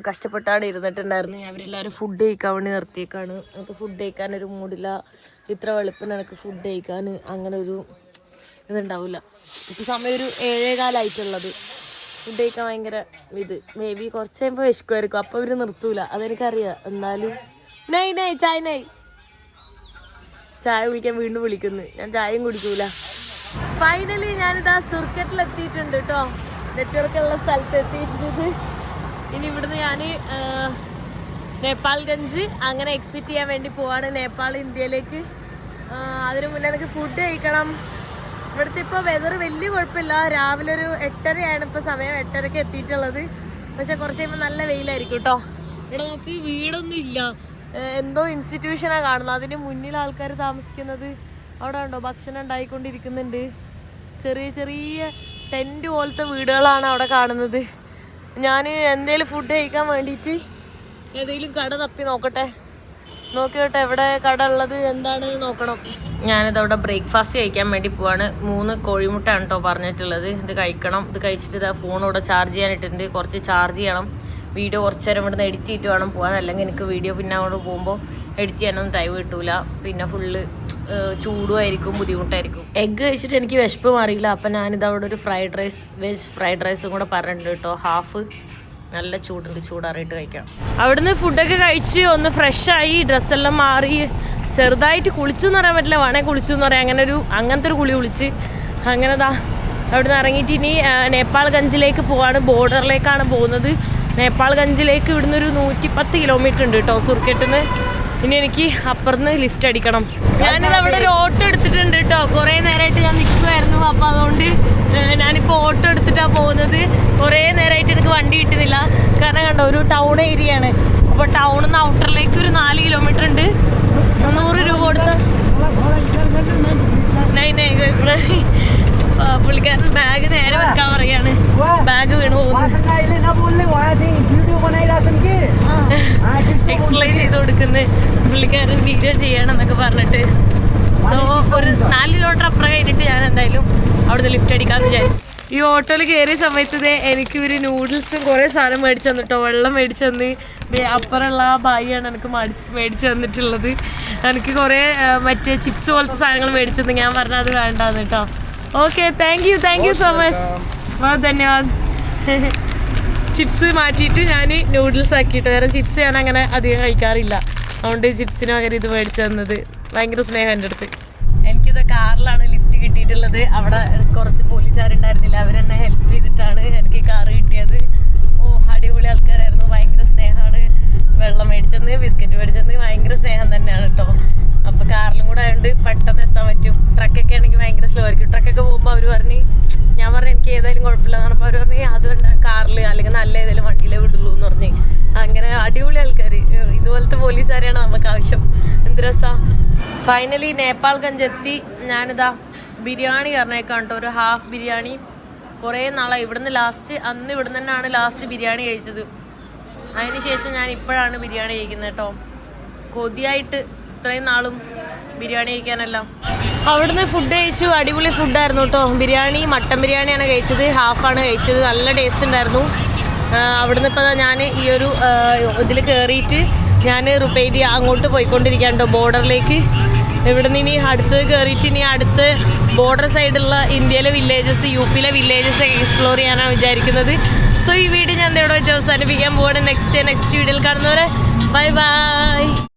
കഷ്ടപ്പെട്ടാണ് ഇരുന്നിട്ടുണ്ടായിരുന്നു. അവരെല്ലാവരും ഫുഡ് കഴിക്കാൻ വേണ്ടി നിർത്തിയേക്കാണ്. എനിക്ക് ഫുഡ് കഴിക്കാനൊരു മൂടില്ല. ഇത്ര വെളുപ്പിന് എനിക്ക് ഫുഡ് കഴിക്കാൻ അങ്ങനെ ഒരു ഇതുണ്ടാവില്ല. ഇപ്പോൾ സമയം ഒരു 7:15 ഫുഡ് കഴിക്കാൻ ഭയങ്കര ഇത്. മേ ബി കുറച്ച് കഴിയുമ്പോൾ വിശക്കുമായിരിക്കും, അപ്പോൾ ഇവർ നിർത്തൂല, അതെനിക്കറിയാം. എന്നാലും ചായ കുടിക്കാൻ വീണ്ടും വിളിക്കുന്നു. ഞാൻ ചായയും കുടിക്കൂല. ഫൈനലി ഞാനിതാ സുർക്കറ്റിൽ എത്തിയിട്ടുണ്ട് കേട്ടോ. നെറ്റ്വർക്കുള്ള സ്ഥലത്ത് എത്തിയിട്ടുണ്ട്. ഇനി ഇവിടുന്ന് ഞാൻ നേപ്പാൾഗഞ്ച് അങ്ങനെ എക്സിറ്റ് ചെയ്യാൻ വേണ്ടി പോവാണ്, നേപ്പാൾ ഇന്ത്യയിലേക്ക്. അതിന് മുന്നേ എനിക്ക് ഫുഡ് കഴിക്കണം. ഇവിടുത്തെ ഇപ്പോൾ വെതർ വലിയ കുഴപ്പമില്ല. രാവിലെ ഒരു 8:30 ഇപ്പോൾ സമയം. 8:30 എത്തിയിട്ടുള്ളത്. പക്ഷെ കുറച്ച് കഴിയുമ്പോൾ നല്ല വെയിലായിരിക്കും കേട്ടോ. ഇവിടെ നമുക്ക് വീടൊന്നും ഇല്ല, എന്തോ ഇൻസ്റ്റിറ്റ്യൂഷനാണ് കാണുന്നത്. അതിന് മുന്നിൽ ആൾക്കാർ താമസിക്കുന്നത്. അവിടെ ഉണ്ടോ ഭക്ഷണം ഉണ്ടായിക്കൊണ്ടിരിക്കുന്നുണ്ട്. ചെറിയ ചെറിയ ടെൻറ്റ് പോലത്തെ വീടുകളാണ് അവിടെ കാണുന്നത്. ഞാൻ എന്തെങ്കിലും ഫുഡ് കഴിക്കാൻ വേണ്ടിയിട്ട് ഏതെങ്കിലും കട തപ്പി നോക്കട്ടെ. നോക്കിയോട്ടെ എവിടെ കട ഉള്ളത് എന്താണ് നോക്കണം. ഞാനിതവിടെ ബ്രേക്ക്ഫാസ്റ്റ് കഴിക്കാൻ വേണ്ടി പോവാണ്. 3 കോഴിമുട്ടയാണ് കേട്ടോ പറഞ്ഞിട്ടുള്ളത്. ഇത് കഴിക്കണം. ഇത് കഴിച്ചിട്ട് ഇതാ ഫോൺ ഇവിടെ ചാർജ് ചെയ്യാനിട്ടുണ്ട്. കുറച്ച് ചാർജ് ചെയ്യണം. വീഡിയോ കുറച്ച് നേരം ഇവിടുന്ന് എഡിറ്റ് ചെയ്തിട്ട് വേണം പോകാൻ. അല്ലെങ്കിൽ എനിക്ക് വീഡിയോ പിന്നെ അങ്ങോട്ട് പോകുമ്പോൾ എഡിറ്റ് ചെയ്യാനൊന്നും ടൈം കിട്ടൂല. പിന്നെ ഫുള്ള് ചൂടുമായിരിക്കും, ബുദ്ധിമുട്ടായിരിക്കും. എഗ്ഗ് കഴിച്ചിട്ട് എനിക്ക് വിശപ്പ് മാറിയില്ല. അപ്പം ഞാനിതവിടെ ഒരു ഫ്രൈഡ് റൈസ്, വെജ് ഫ്രൈഡ് റൈസും കൂടെ പറഞ്ഞിട്ടുണ്ട് കേട്ടോ. ഹാഫ് നല്ല ചൂടുണ്ട്, ചൂടാറിയിട്ട് കഴിക്കാം. അവിടുന്ന് ഫുഡൊക്കെ കഴിച്ച് ഒന്ന് ഫ്രഷായി, ഡ്രസ്സെല്ലാം മാറി, ചെറുതായിട്ട് കുളിച്ചു എന്ന് പറയാൻ പറ്റില്ല, വേണേൽ കുളിച്ചു എന്ന് പറയാം. അങ്ങനത്തെ ഒരു കുളി കുളിച്ച് അങ്ങനെ അവിടുന്ന് ഇറങ്ങിയിട്ട് ഇനി നേപ്പാൾഗഞ്ചിലേക്ക് പോവാണ്. ബോർഡറിലേക്കാണ് പോകുന്നത്. നേപ്പാൾഗഞ്ചിലേക്ക് ഇവിടുന്ന് ഒരു 110 കിലോമീറ്റർ ഉണ്ട് കേട്ടോ സുർക്കെട്ടിന്ന്. ഇനി എനിക്ക് അപ്പുറന്ന് ലിഫ്റ്റ് അടിക്കണം. ഞാനിത് അവിടെ ഒരു ഓട്ടോ എടുത്തിട്ടുണ്ട് കേട്ടോ. കുറേ നേരമായിട്ട് ഞാൻ നിൽക്കുമായിരുന്നു. അപ്പോൾ അതുകൊണ്ട് ഞാനിപ്പോൾ ഓട്ടോ എടുത്തിട്ടാണ് പോകുന്നത്. കുറേ നേരമായിട്ട് എനിക്ക് വണ്ടി കിട്ടുന്നില്ല. കാരണം കണ്ടോ ഒരു ടൗൺ ഏരിയ ആണ്. അപ്പോൾ ടൗണിൽ നിന്ന് ഔട്ടറിലേക്ക് ഒരു 4 കിലോമീറ്റർ ഉണ്ട്. 100 രൂപ കൊടുത്ത പുള്ളിക്കാരൻ ബാഗ് നേരെ വെക്കാൻ പറയാണ്. ബാഗ് വീണ് പോകുന്നു. എക്സ്പ്ലെയിൻ ചെയ്ത് കൊടുക്കുന്നത് പുള്ളിക്കാരൻ വീഡിയോ ചെയ്യണം എന്നൊക്കെ പറഞ്ഞിട്ട്. സോ ഒരു 4 കിലോമീറ്റർ അപ്പുറം കഴിഞ്ഞിട്ട് ഞാൻ എന്തായാലും അവിടുന്ന് ലിഫ്റ്റ് അടിക്കാമെന്ന് വിചാരിച്ചു. ഈ ഓട്ടോയിൽ കയറിയ സമയത്ത് എനിക്ക് ഇവർ നൂഡിൽസും കുറേ സാധനം മേടിച്ചു തന്നിട്ടോ. വെള്ളം മേടിച്ചു തന്ന്. അപ്പുറമുള്ള ആ ബായിയാണ് എനിക്ക് മേടിച്ചു തന്നിട്ടുള്ളത്. എനിക്ക് കുറേ മറ്റേ ചിപ്സ് പോലത്തെ സാധനങ്ങൾ മേടിച്ചു തന്നു. ഞാൻ പറഞ്ഞാൽ അത് വേണ്ടാന്ന് കേട്ടോ. Okay, thank you so much. വളരെ ധന്യവാദ്. ചിപ്സ് മാറ്റിയിട്ട് ഞാൻ നൂഡിൽസ് ആക്കിയിട്ട്, വേറെ ചിപ്സ് ഞാൻ അങ്ങനെ അധികം കഴിക്കാറില്ല. അതുകൊണ്ട് ചിപ്സിന് പകരം ഇത് മേടിച്ചു തന്നത്. ഭയങ്കര സ്നേഹം എൻ്റെ അടുത്ത്. എനിക്കിത് കാറിലാണ് ലിഫ്റ്റ് കിട്ടിയിട്ടുള്ളത്. അവിടെ കുറച്ച് പോലീസുകാരുണ്ടായിരുന്നില്ല, അവരെന്നെ ഹെൽപ്പ് ചെയ്തിട്ടാണ് എനിക്ക് കാറ് കിട്ടിയത്. അടിപൊളി ആൾക്കാരായിരുന്നു, ഭയങ്കര സ്നേഹമാണ്. വെള്ളം മേടിച്ചെന്ന്, ബിസ്ക്കറ്റ് മേടിച്ചെന്ന്, ഭയങ്കര സ്നേഹം തന്നെയാണ് കേട്ടോ. അപ്പോൾ കാറിലും കൂടെ ആയതുകൊണ്ട് പെട്ടെന്ന് എത്താൻ പറ്റും. ട്രക്കൊക്കെ ആണെങ്കിൽ ഭയങ്കര സ്ലോ ആയിരിക്കും. ട്രക്കൊക്കെ പോകുമ്പോൾ അവർ പറഞ്ഞ്, ഞാൻ പറഞ്ഞു എനിക്ക് ഏതായാലും കുഴപ്പമില്ല എന്ന് പറഞ്ഞപ്പോൾ അവർ പറഞ്ഞ് അത് വേണ്ട, കാറിൽ അല്ലെങ്കിൽ നല്ല ഏതെങ്കിലും വണ്ടിയിലേ വിടുള്ളൂ എന്ന് പറഞ്ഞ്. അങ്ങനെ അടിപൊളി ആൾക്കാർ. ഇതുപോലത്തെ പോലീസുകാരെയാണ് നമുക്ക് ആവശ്യം. എന്ത് രസമാണ്. ഫൈനലി നേപ്പാൾഗഞ്ച് എത്തി. ഞാനിതാ ബിരിയാണി പറഞ്ഞേക്കാം കേട്ടോ. ഒരു ഹാഫ് ബിരിയാണി. കുറേ നാളായി ഇവിടുന്ന് അന്ന് ഇവിടുന്ന് തന്നെയാണ് ലാസ്റ്റ് ബിരിയാണി കഴിച്ചത്. അതിനുശേഷം ഞാൻ ഇപ്പോഴാണ് ബിരിയാണി കഴിക്കുന്നത് കേട്ടോ. കൊതിയായിട്ട് ഇത്രയും നാളും ബിരിയാണി കഴിക്കാനല്ല. അവിടുന്ന് ഫുഡ് കഴിച്ചു. അടിപൊളി ഫുഡായിരുന്നു കേട്ടോ. ബിരിയാണി, മട്ടൻ ബിരിയാണിയാണ് കഴിച്ചത്. ഹാഫാണ് കഴിച്ചത്. നല്ല ടേസ്റ്റ് ഉണ്ടായിരുന്നു. അവിടുന്ന് ഇപ്പോൾ ഞാൻ ഈ ഒരു ഇതിൽ കയറിയിട്ട് ഞാൻ റുപ്പേരി അങ്ങോട്ട് പോയിക്കൊണ്ടിരിക്കുകയാണ് കേട്ടോ, ബോർഡറിലേക്ക്. ഇവിടുന്ന് ഇനി അടുത്ത് കയറിയിട്ട് ഇനി അടുത്ത് ബോർഡർ സൈഡുള്ള ഇന്ത്യയിലെ വില്ലേജസ്, യുപിയിലെ വില്ലേജസ് എക്സ്പ്ലോർ ചെയ്യാനാണ് വിചാരിക്കുന്നത്. സോ ഈ വീഡിയോ ഞാൻ ഇവിടെ വെച്ച് അവസാനിപ്പിക്കാൻ പോവാണ്. നെക്സ്റ്റ് വീഡിയോയിൽ കാണുന്നവരെ ബൈ ബൈ.